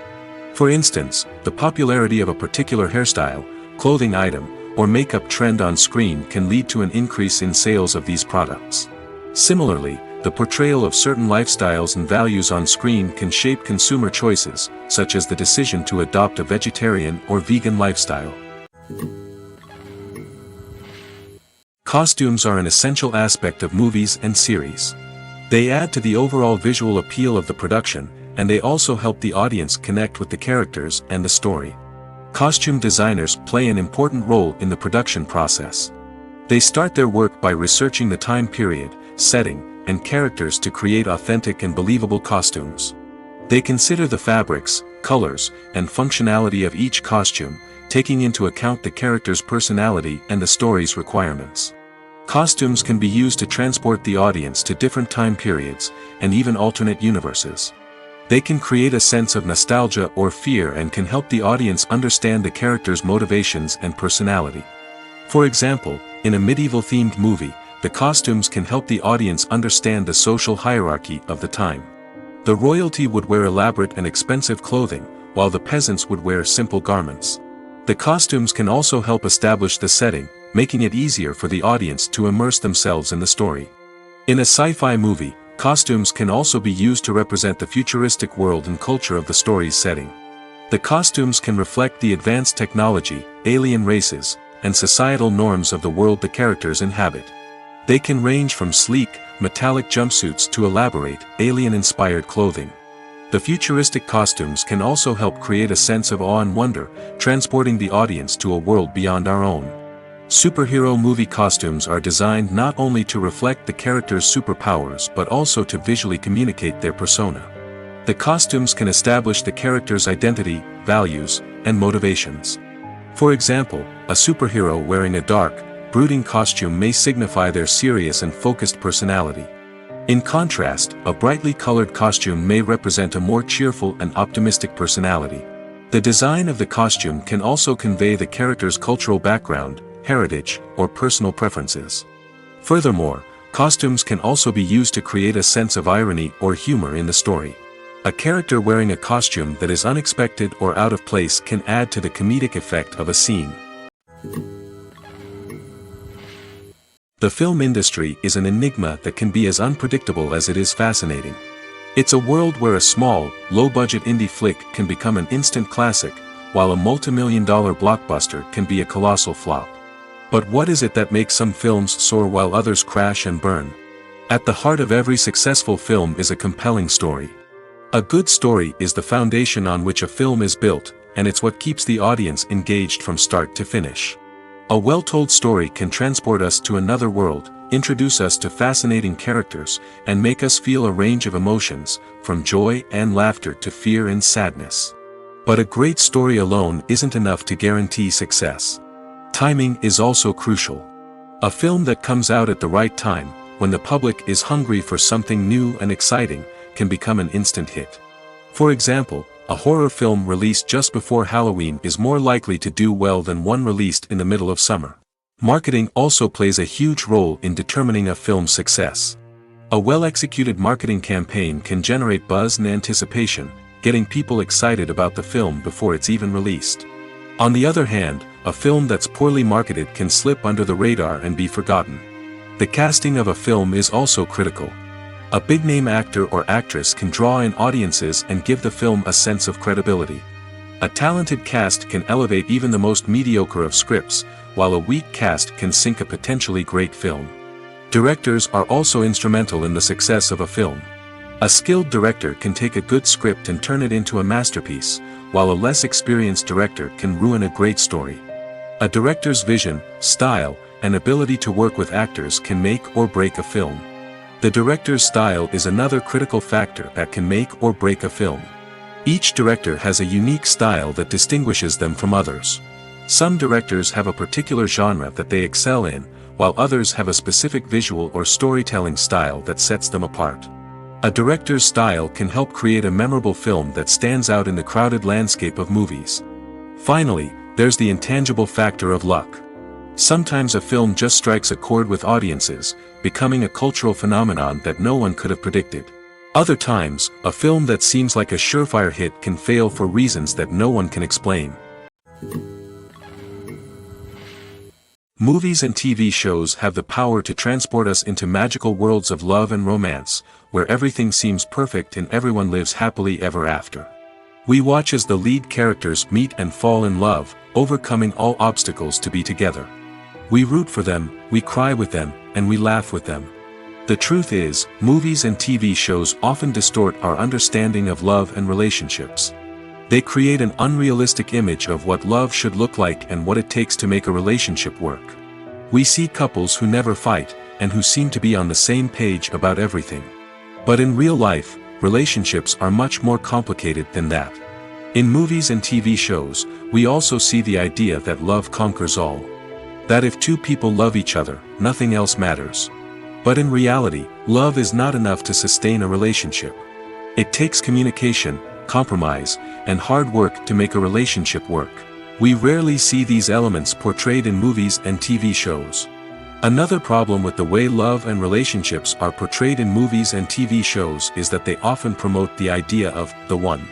For instance, the popularity of a particular hairstyle, clothing item, or makeup trend on screen can lead to an increase in sales of these products. Similarly, the portrayal of certain lifestyles and values on screen can shape consumer choices, such as the decision to adopt a vegetarian or vegan lifestyle. Costumes are an essential aspect of movies and series. They add to the overall visual appeal of the production, and they also help the audience connect with the characters and the story. Costume designers play an important role in the production process. They start their work by researching the time period, setting, and characters to create authentic and believable costumes. They consider the fabrics, colors, and functionality of each costume, taking into account the character's personality and the story's requirements. Costumes can be used to transport the audience to different time periods, and even alternate universes. They can create a sense of nostalgia or fear and can help the audience understand the character's motivations and personality. For example, in a medieval-themed movie, the costumes can help the audience understand the social hierarchy of the time. The royalty would wear elaborate and expensive clothing, while the peasants would wear simple garments. The costumes can also help establish the setting, making it easier for the audience to immerse themselves in the story. In a sci-fi movie, costumes can also be used to represent the futuristic world and culture of the story's setting. The costumes can reflect the advanced technology, alien races, and societal norms of the world the characters inhabit. They can range from sleek, metallic jumpsuits to elaborate, alien-inspired clothing. The futuristic costumes can also help create a sense of awe and wonder, transporting the audience to a world beyond our own. Superhero movie costumes are designed not only to reflect the character's superpowers but also to visually communicate their persona. The costumes can establish the character's identity, values, and motivations. For example, a superhero wearing a dark, brooding costume may signify their serious and focused personality. In contrast, a brightly colored costume may represent a more cheerful and optimistic personality. The design of the costume can also convey the character's cultural background, heritage, or personal preferences. Furthermore, Costumes can also be used to create a sense of irony or humor in the story. A character wearing a costume that is unexpected or out of place can add to the comedic effect of a scene. The film industry is an enigma that can be as unpredictable as it is fascinating. It's a world where a small, low-budget indie flick can become an instant classic, while a multi-million-dollar blockbuster can be a colossal flop. But what is it that makes some films soar while others crash and burn? At the heart of every successful film is a compelling story. A good story is the foundation on which a film is built, and it's what keeps the audience engaged from start to finish. A well-told story can transport us to another world, introduce us to fascinating characters, and make us feel a range of emotions, from joy and laughter to fear and sadness. But a great story alone isn't enough to guarantee success. Timing is also crucial. A film that comes out at the right time, when the public is hungry for something new and exciting, can become an instant hit. For example, a horror film released just before Halloween is more likely to do well than one released in the middle of summer. Marketing also plays a huge role in determining a film's success. A well-executed marketing campaign can generate buzz and anticipation, getting people excited about the film before it's even released. On the other hand, a film that's poorly marketed can slip under the radar and be forgotten. The casting of a film is also critical. A big-name actor or actress can draw in audiences and give the film a sense of credibility. A talented cast can elevate even the most mediocre of scripts, while a weak cast can sink a potentially great film. Directors are also instrumental in the success of a film. A skilled director can take a good script and turn it into a masterpiece, while a less experienced director can ruin a great story. A director's vision, style, and ability to work with actors can make or break a film. The director's style is another critical factor that can make or break a film. Each director has a unique style that distinguishes them from others. Some directors have a particular genre that they excel in, while others have a specific visual or storytelling style that sets them apart. A director's style can help create a memorable film that stands out in the crowded landscape of movies. Finally, there's the intangible factor of luck. Sometimes a film just strikes a chord with audiences, becoming a cultural phenomenon that no one could have predicted. Other times, a film that seems like a surefire hit can fail for reasons that no one can explain. Movies and TV shows have the power to transport us into magical worlds of love and romance, where everything seems perfect and everyone lives happily ever after. We watch as the lead characters meet and fall in love, overcoming all obstacles to be together. We root for them, we cry with them, and we laugh with them. The truth is, movies and TV shows often distort our understanding of love and relationships. They create an unrealistic image of what love should look like and what it takes to make a relationship work. We see couples who never fight, and who seem to be on the same page about everything. But in real life, relationships are much more complicated than that. In movies and TV shows, we also see the idea that love conquers all. That if two people love each other, nothing else matters. But in reality, love is not enough to sustain a relationship. It takes communication, compromise, and hard work to make a relationship work. We rarely see these elements portrayed in movies and TV shows. Another problem with the way love and relationships are portrayed in movies and TV shows is that they often promote the idea of the one.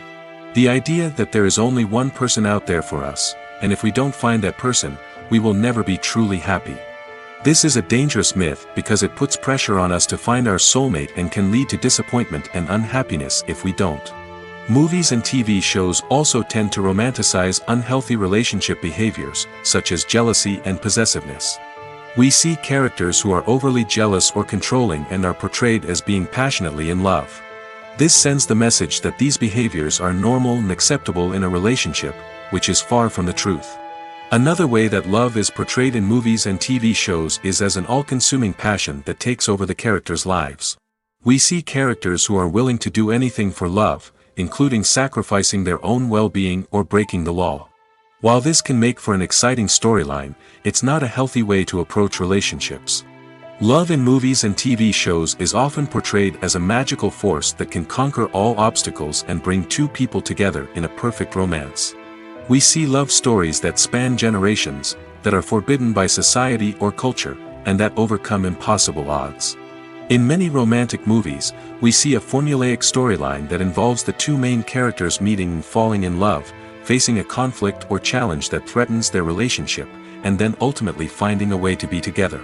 The idea that there is only one person out there for us, and if we don't find that person, we will never be truly happy. This is a dangerous myth because it puts pressure on us to find our soulmate and can lead to disappointment and unhappiness if we don't. Movies and TV shows also tend to romanticize unhealthy relationship behaviors, such as jealousy and possessiveness. We see characters who are overly jealous or controlling and are portrayed as being passionately in love. This sends the message that these behaviors are normal and acceptable in a relationship, which is far from the truth. Another way that love is portrayed in movies and TV shows is as an all-consuming passion that takes over the characters' lives. We see characters who are willing to do anything for love, including sacrificing their own well-being or breaking the law. While this can make for an exciting storyline, it's not a healthy way to approach relationships. Love in movies and TV shows is often portrayed as a magical force that can conquer all obstacles and bring two people together in a perfect romance. We see love stories that span generations, that are forbidden by society or culture, and that overcome impossible odds. In many romantic movies, we see a formulaic storyline that involves the two main characters meeting and falling in love, facing a conflict or challenge that threatens their relationship, and then ultimately finding a way to be together.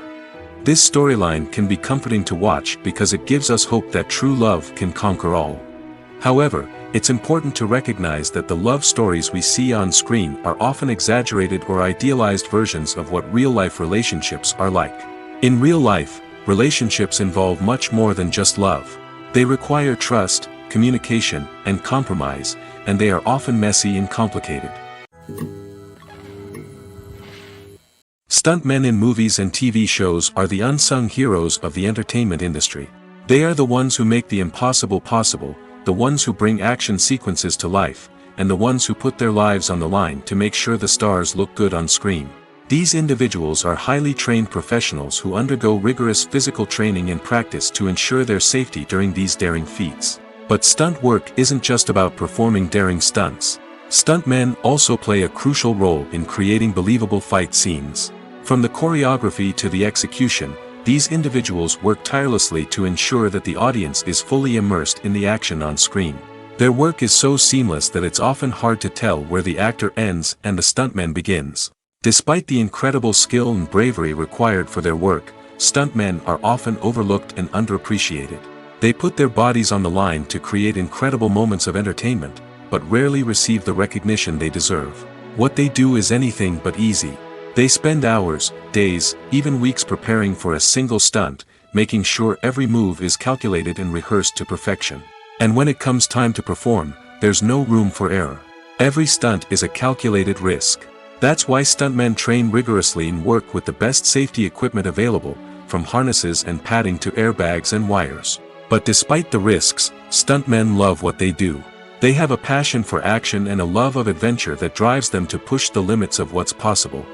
This storyline can be comforting to watch because it gives us hope that true love can conquer all. However, it's important to recognize that the love stories we see on screen are often exaggerated or idealized versions of what real-life relationships are like. In real life, relationships involve much more than just love. They require trust, communication, and compromise, and they are often messy and complicated. Stuntmen in movies and TV shows are the unsung heroes of the entertainment industry. They are the ones who make the impossible possible, the ones who bring action sequences to life, and the ones who put their lives on the line to make sure the stars look good on screen. These individuals are highly trained professionals who undergo rigorous physical training and practice to ensure their safety during these daring feats. But stunt work isn't just about performing daring stunts. Stuntmen also play a crucial role in creating believable fight scenes. From the choreography to the execution, these individuals work tirelessly to ensure that the audience is fully immersed in the action on screen. Their work is so seamless that it's often hard to tell where the actor ends and the stuntman begins. Despite the incredible skill and bravery required for their work, stuntmen are often overlooked and underappreciated. They put their bodies on the line to create incredible moments of entertainment, but rarely receive the recognition they deserve. What they do is anything but easy. They spend hours, days, even weeks preparing for a single stunt, making sure every move is calculated and rehearsed to perfection. And when it comes time to perform, there's no room for error. Every stunt is a calculated risk. That's why stuntmen train rigorously and work with the best safety equipment available, from harnesses and padding to airbags and wires. But despite the risks, stuntmen love what they do. They have a passion for action and a love of adventure that drives them to push the limits of what's possible.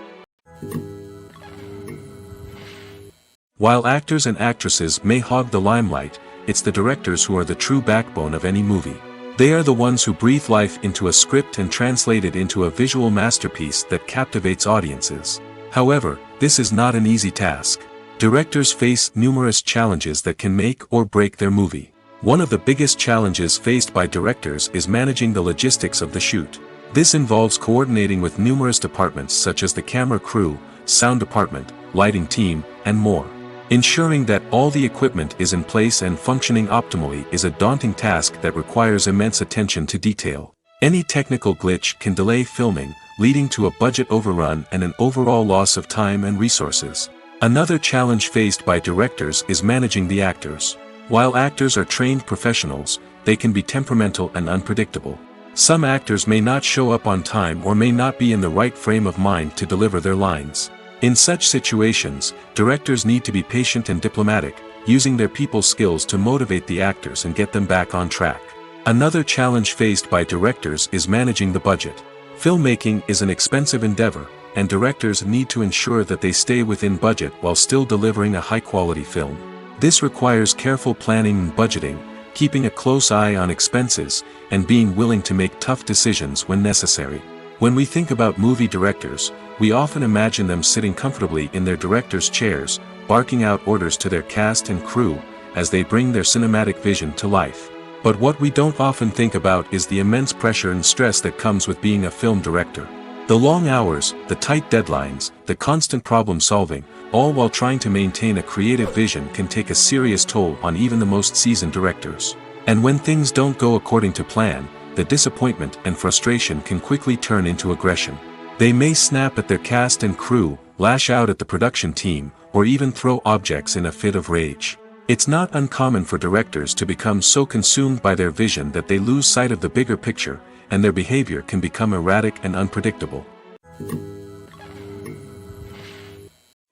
While actors and actresses may hog the limelight, it's the directors who are the true backbone of any movie. They are the ones who breathe life into a script and translate it into a visual masterpiece that captivates audiences. However, this is not an easy task. Directors face numerous challenges that can make or break their movie. One of the biggest challenges faced by directors is managing the logistics of the shoot. This involves coordinating with numerous departments such as the camera crew, sound department, lighting team, and more. Ensuring that all the equipment is in place and functioning optimally is a daunting task that requires immense attention to detail. Any technical glitch can delay filming, leading to a budget overrun and an overall loss of time and resources. Another challenge faced by directors is managing the actors. While actors are trained professionals, they can be temperamental and unpredictable. Some actors may not show up on time or may not be in the right frame of mind to deliver their lines. In such situations, directors need to be patient and diplomatic, using their people skills to motivate the actors and get them back on track. Another challenge faced by directors is managing the budget. Filmmaking is an expensive endeavor, and directors need to ensure that they stay within budget while still delivering a high-quality film. This requires careful planning and budgeting, keeping a close eye on expenses, and being willing to make tough decisions when necessary. When we think about movie directors, we often imagine them sitting comfortably in their director's chairs, barking out orders to their cast and crew, as they bring their cinematic vision to life. But what we don't often think about is the immense pressure and stress that comes with being a film director. The long hours, the tight deadlines, the constant problem solving, all while trying to maintain a creative vision can take a serious toll on even the most seasoned directors. And when things don't go according to plan, the disappointment and frustration can quickly turn into aggression. They may snap at their cast and crew, lash out at the production team, or even throw objects in a fit of rage. It's not uncommon for directors to become so consumed by their vision that they lose sight of the bigger picture, and their behavior can become erratic and unpredictable.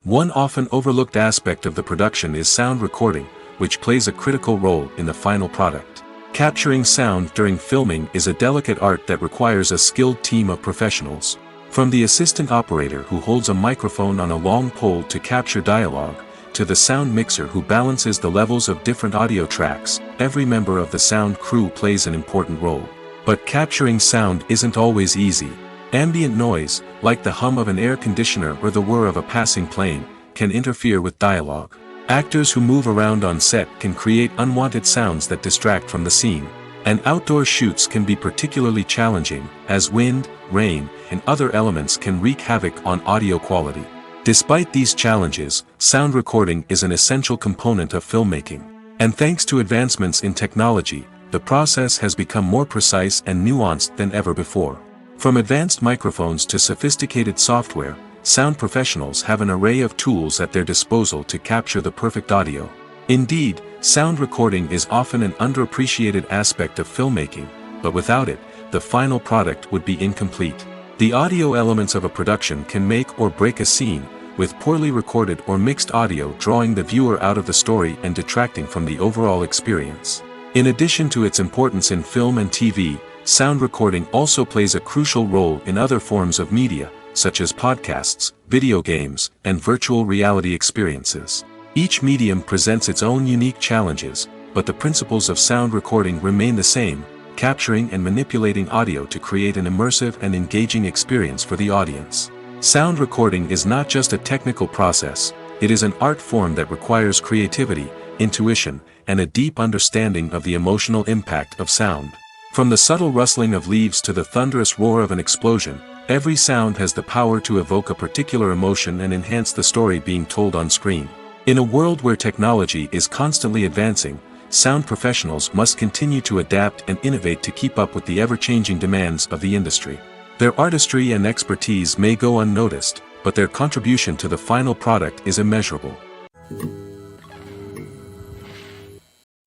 One often overlooked aspect of the production is sound recording, which plays a critical role in the final product. Capturing sound during filming is a delicate art that requires a skilled team of professionals. From the assistant operator who holds a microphone on a long pole to capture dialogue, to the sound mixer who balances the levels of different audio tracks, every member of the sound crew plays an important role. But capturing sound isn't always easy. Ambient noise, like the hum of an air conditioner or the whir of a passing plane, can interfere with dialogue. Actors who move around on set can create unwanted sounds that distract from the scene. And outdoor shoots can be particularly challenging, as wind, rain, and other elements can wreak havoc on audio quality. Despite these challenges, sound recording is an essential component of filmmaking. And thanks to advancements in technology, the process has become more precise and nuanced than ever before. From advanced microphones to sophisticated software, sound professionals have an array of tools at their disposal to capture the perfect audio. Indeed, sound recording is often an underappreciated aspect of filmmaking, but without it, the final product would be incomplete. The audio elements of a production can make or break a scene, with poorly recorded or mixed audio drawing the viewer out of the story and detracting from the overall experience. In addition to its importance in film and TV, sound recording also plays a crucial role in other forms of media, such as podcasts, video games, and virtual reality experiences. Each medium presents its own unique challenges, but the principles of sound recording remain the same, capturing and manipulating audio to create an immersive and engaging experience for the audience. Sound recording is not just a technical process, it is an art form that requires creativity, intuition, and a deep understanding of the emotional impact of sound. From the subtle rustling of leaves to the thunderous roar of an explosion, every sound has the power to evoke a particular emotion and enhance the story being told on screen. In a world where technology is constantly advancing, sound professionals must continue to adapt and innovate to keep up with the ever-changing demands of the industry. Their artistry and expertise may go unnoticed, but their contribution to the final product is immeasurable.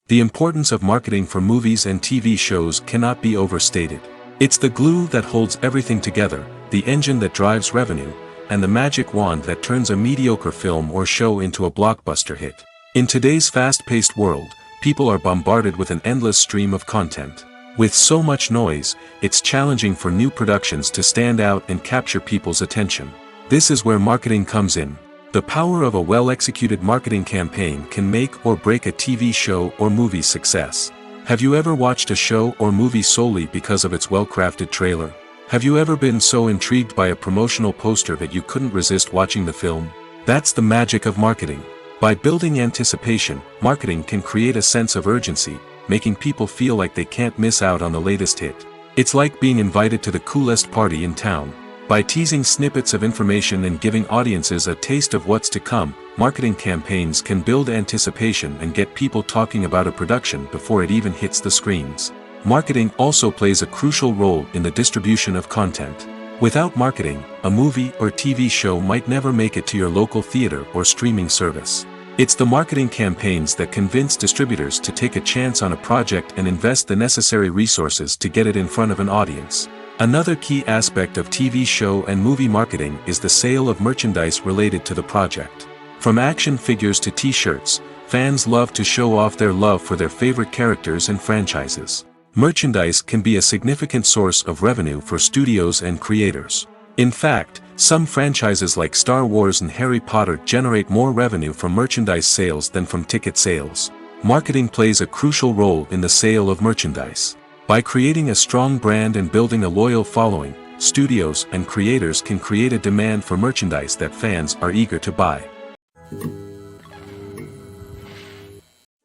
The importance of marketing for movies and TV shows cannot be overstated. It's the glue that holds everything together, the engine that drives revenue, and the magic wand that turns a mediocre film or show into a blockbuster hit. In today's fast-paced world, people are bombarded with an endless stream of content. With so much noise, it's challenging for new productions to stand out and capture people's attention. This is where marketing comes in. The power of a well-executed marketing campaign can make or break a TV show or movie's success. Have you ever watched a show or movie solely because of its well-crafted trailer? Have you ever been so intrigued by a promotional poster that you couldn't resist watching the film? That's the magic of marketing. By building anticipation, marketing can create a sense of urgency, making people feel like they can't miss out on the latest hit. It's like being invited to the coolest party in town. By teasing snippets of information and giving audiences a taste of what's to come, marketing campaigns can build anticipation and get people talking about a production before it even hits the screens. Marketing also plays a crucial role in the distribution of content. Without marketing, a movie or TV show might never make it to your local theater or streaming service. It's the marketing campaigns that convince distributors to take a chance on a project and invest the necessary resources to get it in front of an audience. Another key aspect of TV show and movie marketing is the sale of merchandise related to the project. From action figures to t-shirts, fans love to show off their love for their favorite characters and franchises. Merchandise can be a significant source of revenue for studios and creators. In fact, some franchises like Star Wars and Harry Potter generate more revenue from merchandise sales than from ticket sales. Marketing plays a crucial role in the sale of merchandise. By creating a strong brand and building a loyal following, studios and creators can create a demand for merchandise that fans are eager to buy.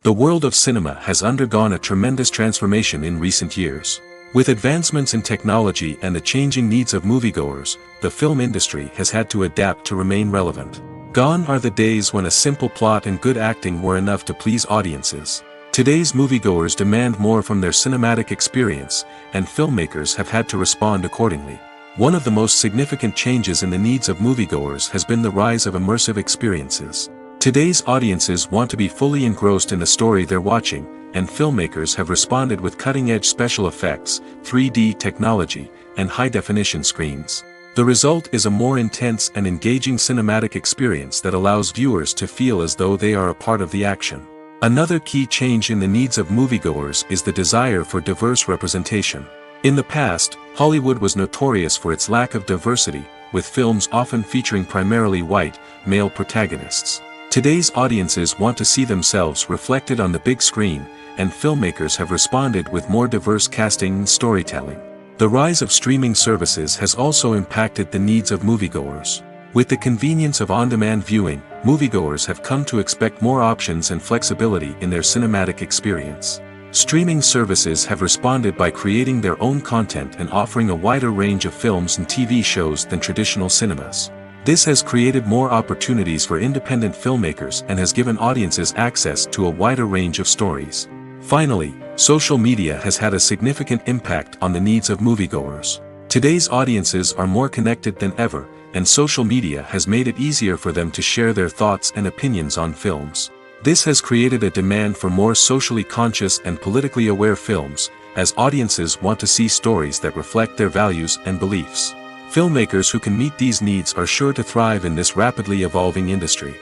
The world of cinema has undergone a tremendous transformation in recent years. With advancements in technology and the changing needs of moviegoers, the film industry has had to adapt to remain relevant. Gone are the days when a simple plot and good acting were enough to please audiences. Today's moviegoers demand more from their cinematic experience, and filmmakers have had to respond accordingly. One of the most significant changes in the needs of moviegoers has been the rise of immersive experiences. Today's audiences want to be fully engrossed in the story they're watching, and filmmakers have responded with cutting-edge special effects, 3D technology, and high-definition screens. The result is a more intense and engaging cinematic experience that allows viewers to feel as though they are a part of the action. Another key change in the needs of moviegoers is the desire for diverse representation. In the past, Hollywood was notorious for its lack of diversity, with films often featuring primarily white, male protagonists. Today's audiences want to see themselves reflected on the big screen, and filmmakers have responded with more diverse casting and storytelling. The rise of streaming services has also impacted the needs of moviegoers. With the convenience of on-demand viewing, moviegoers have come to expect more options and flexibility in their cinematic experience. Streaming services have responded by creating their own content and offering a wider range of films and TV shows than traditional cinemas. This has created more opportunities for independent filmmakers and has given audiences access to a wider range of stories. Finally, social media has had a significant impact on the needs of moviegoers. Today's audiences are more connected than ever, and social media has made it easier for them to share their thoughts and opinions on films. This has created a demand for more socially conscious and politically aware films, as audiences want to see stories that reflect their values and beliefs. Filmmakers who can meet these needs are sure to thrive in this rapidly evolving industry.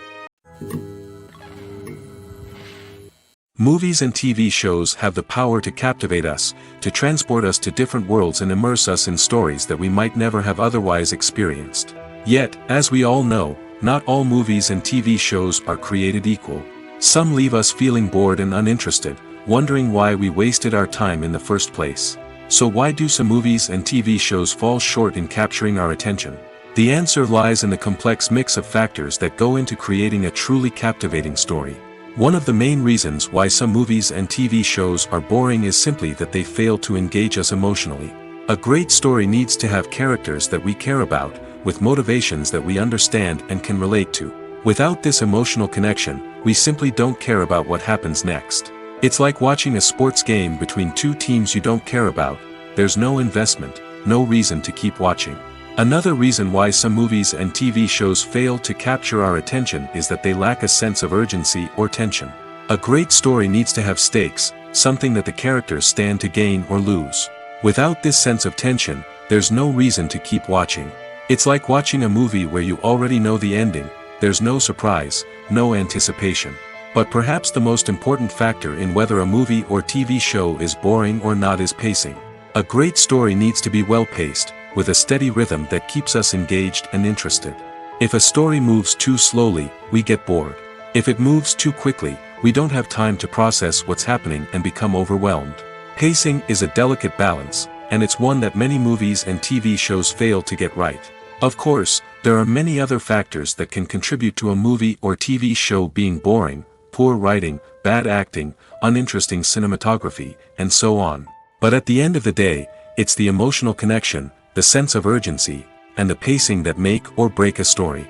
Movies and TV shows have the power to captivate us, to transport us to different worlds and immerse us in stories that we might never have otherwise experienced. Yet, as we all know, not all movies and TV shows are created equal. Some leave us feeling bored and uninterested, wondering why we wasted our time in the first place. So why do some movies and TV shows fall short in capturing our attention? The answer lies in the complex mix of factors that go into creating a truly captivating story. One of the main reasons why some movies and TV shows are boring is simply that they fail to engage us emotionally. A great story needs to have characters that we care about, with motivations that we understand and can relate to. Without this emotional connection, we simply don't care about what happens next. It's like watching a sports game between two teams you don't care about. There's no investment, no reason to keep watching. Another reason why some movies and TV shows fail to capture our attention is that they lack a sense of urgency or tension. A great story needs to have stakes, something that the characters stand to gain or lose. Without this sense of tension, there's no reason to keep watching. It's like watching a movie where you already know the ending. There's no surprise, no anticipation. But perhaps the most important factor in whether a movie or TV show is boring or not is pacing. A great story needs to be well-paced, with a steady rhythm that keeps us engaged and interested. If a story moves too slowly, we get bored. If it moves too quickly, we don't have time to process what's happening and become overwhelmed. Pacing is a delicate balance, and it's one that many movies and TV shows fail to get right. Of course, there are many other factors that can contribute to a movie or TV show being boring: poor writing, bad acting, uninteresting cinematography, and so on. But at the end of the day, it's the emotional connection, the sense of urgency, and the pacing that make or break a story.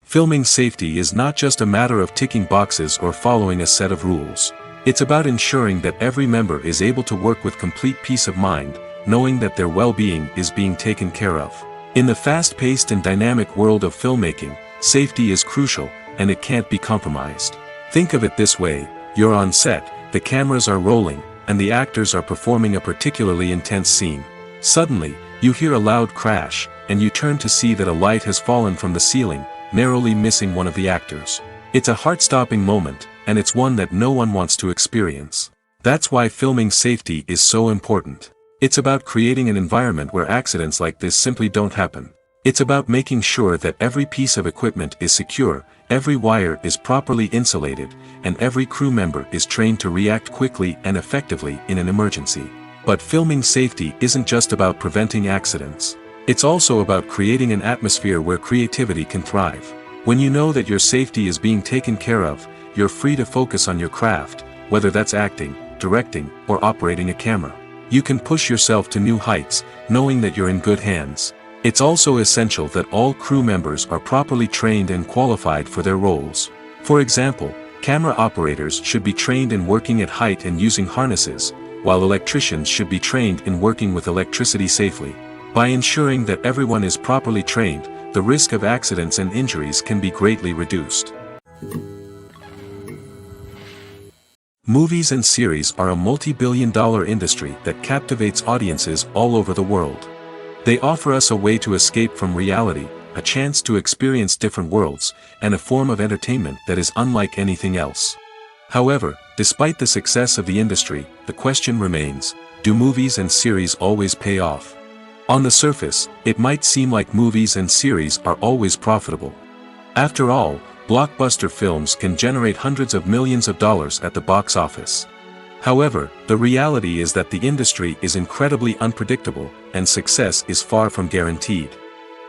Filming safety is not just a matter of ticking boxes or following a set of rules. It's about ensuring that every member is able to work with complete peace of mind, knowing that their well-being is being taken care of. In the fast-paced and dynamic world of filmmaking, safety is crucial, and it can't be compromised. Think of it this way: you're on set, the cameras are rolling, and the actors are performing a particularly intense scene. Suddenly, you hear a loud crash, and you turn to see that a light has fallen from the ceiling, narrowly missing one of the actors. It's a heart-stopping moment, and it's one that no one wants to experience. That's why filming safety is so important. It's about creating an environment where accidents like this simply don't happen. It's about making sure that every piece of equipment is secure, every wire is properly insulated, and every crew member is trained to react quickly and effectively in an emergency. But filming safety isn't just about preventing accidents. It's also about creating an atmosphere where creativity can thrive. When you know that your safety is being taken care of, you're free to focus on your craft, whether that's acting, directing, or operating a camera. You can push yourself to new heights, knowing that you're in good hands. It's also essential that all crew members are properly trained and qualified for their roles. For example, camera operators should be trained in working at height and using harnesses, while electricians should be trained in working with electricity safely. By ensuring that everyone is properly trained, the risk of accidents and injuries can be greatly reduced. Movies and series are a multi-billion-dollar industry that captivates audiences all over the world. They offer us a way to escape from reality, a chance to experience different worlds, and a form of entertainment that is unlike anything else. However, despite the success of the industry, the question remains: do movies and series always pay off? On the surface, it might seem like movies and series are always profitable. After all, blockbuster films can generate hundreds of millions of dollars at the box office. However, the reality is that the industry is incredibly unpredictable, and success is far from guaranteed.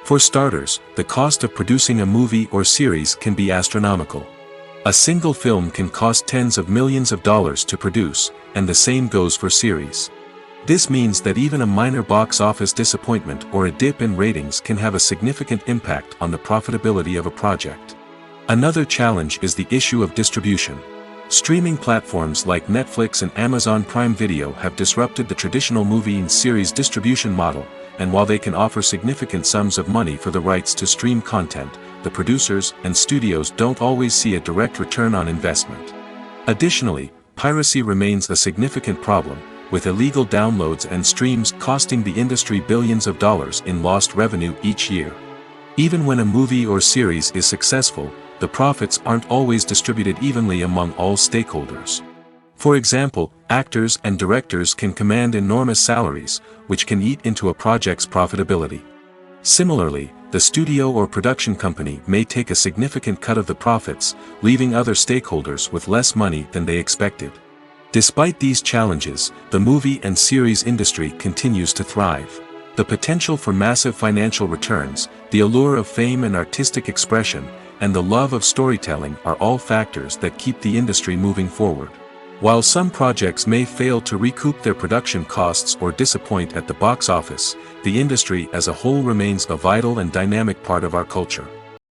For starters, the cost of producing a movie or series can be astronomical. A single film can cost tens of millions of dollars to produce, and the same goes for series. This means that even a minor box office disappointment or a dip in ratings can have a significant impact on the profitability of a project. Another challenge is the issue of distribution. Streaming platforms like Netflix and Amazon Prime Video have disrupted the traditional movie and series distribution model, and while they can offer significant sums of money for the rights to stream content, the producers and studios don't always see a direct return on investment. Additionally, piracy remains a significant problem, with illegal downloads and streams costing the industry billions of dollars in lost revenue each year. Even when a movie or series is successful, the profits aren't always distributed evenly among all stakeholders. For example, actors and directors can command enormous salaries, which can eat into a project's profitability. Similarly, the studio or production company may take a significant cut of the profits, leaving other stakeholders with less money than they expected. Despite these challenges, the movie and series industry continues to thrive. The potential for massive financial returns, the allure of fame and artistic expression, and the love of storytelling are all factors that keep the industry moving forward. While some projects may fail to recoup their production costs or disappoint at the box office, the industry as a whole remains a vital and dynamic part of our culture.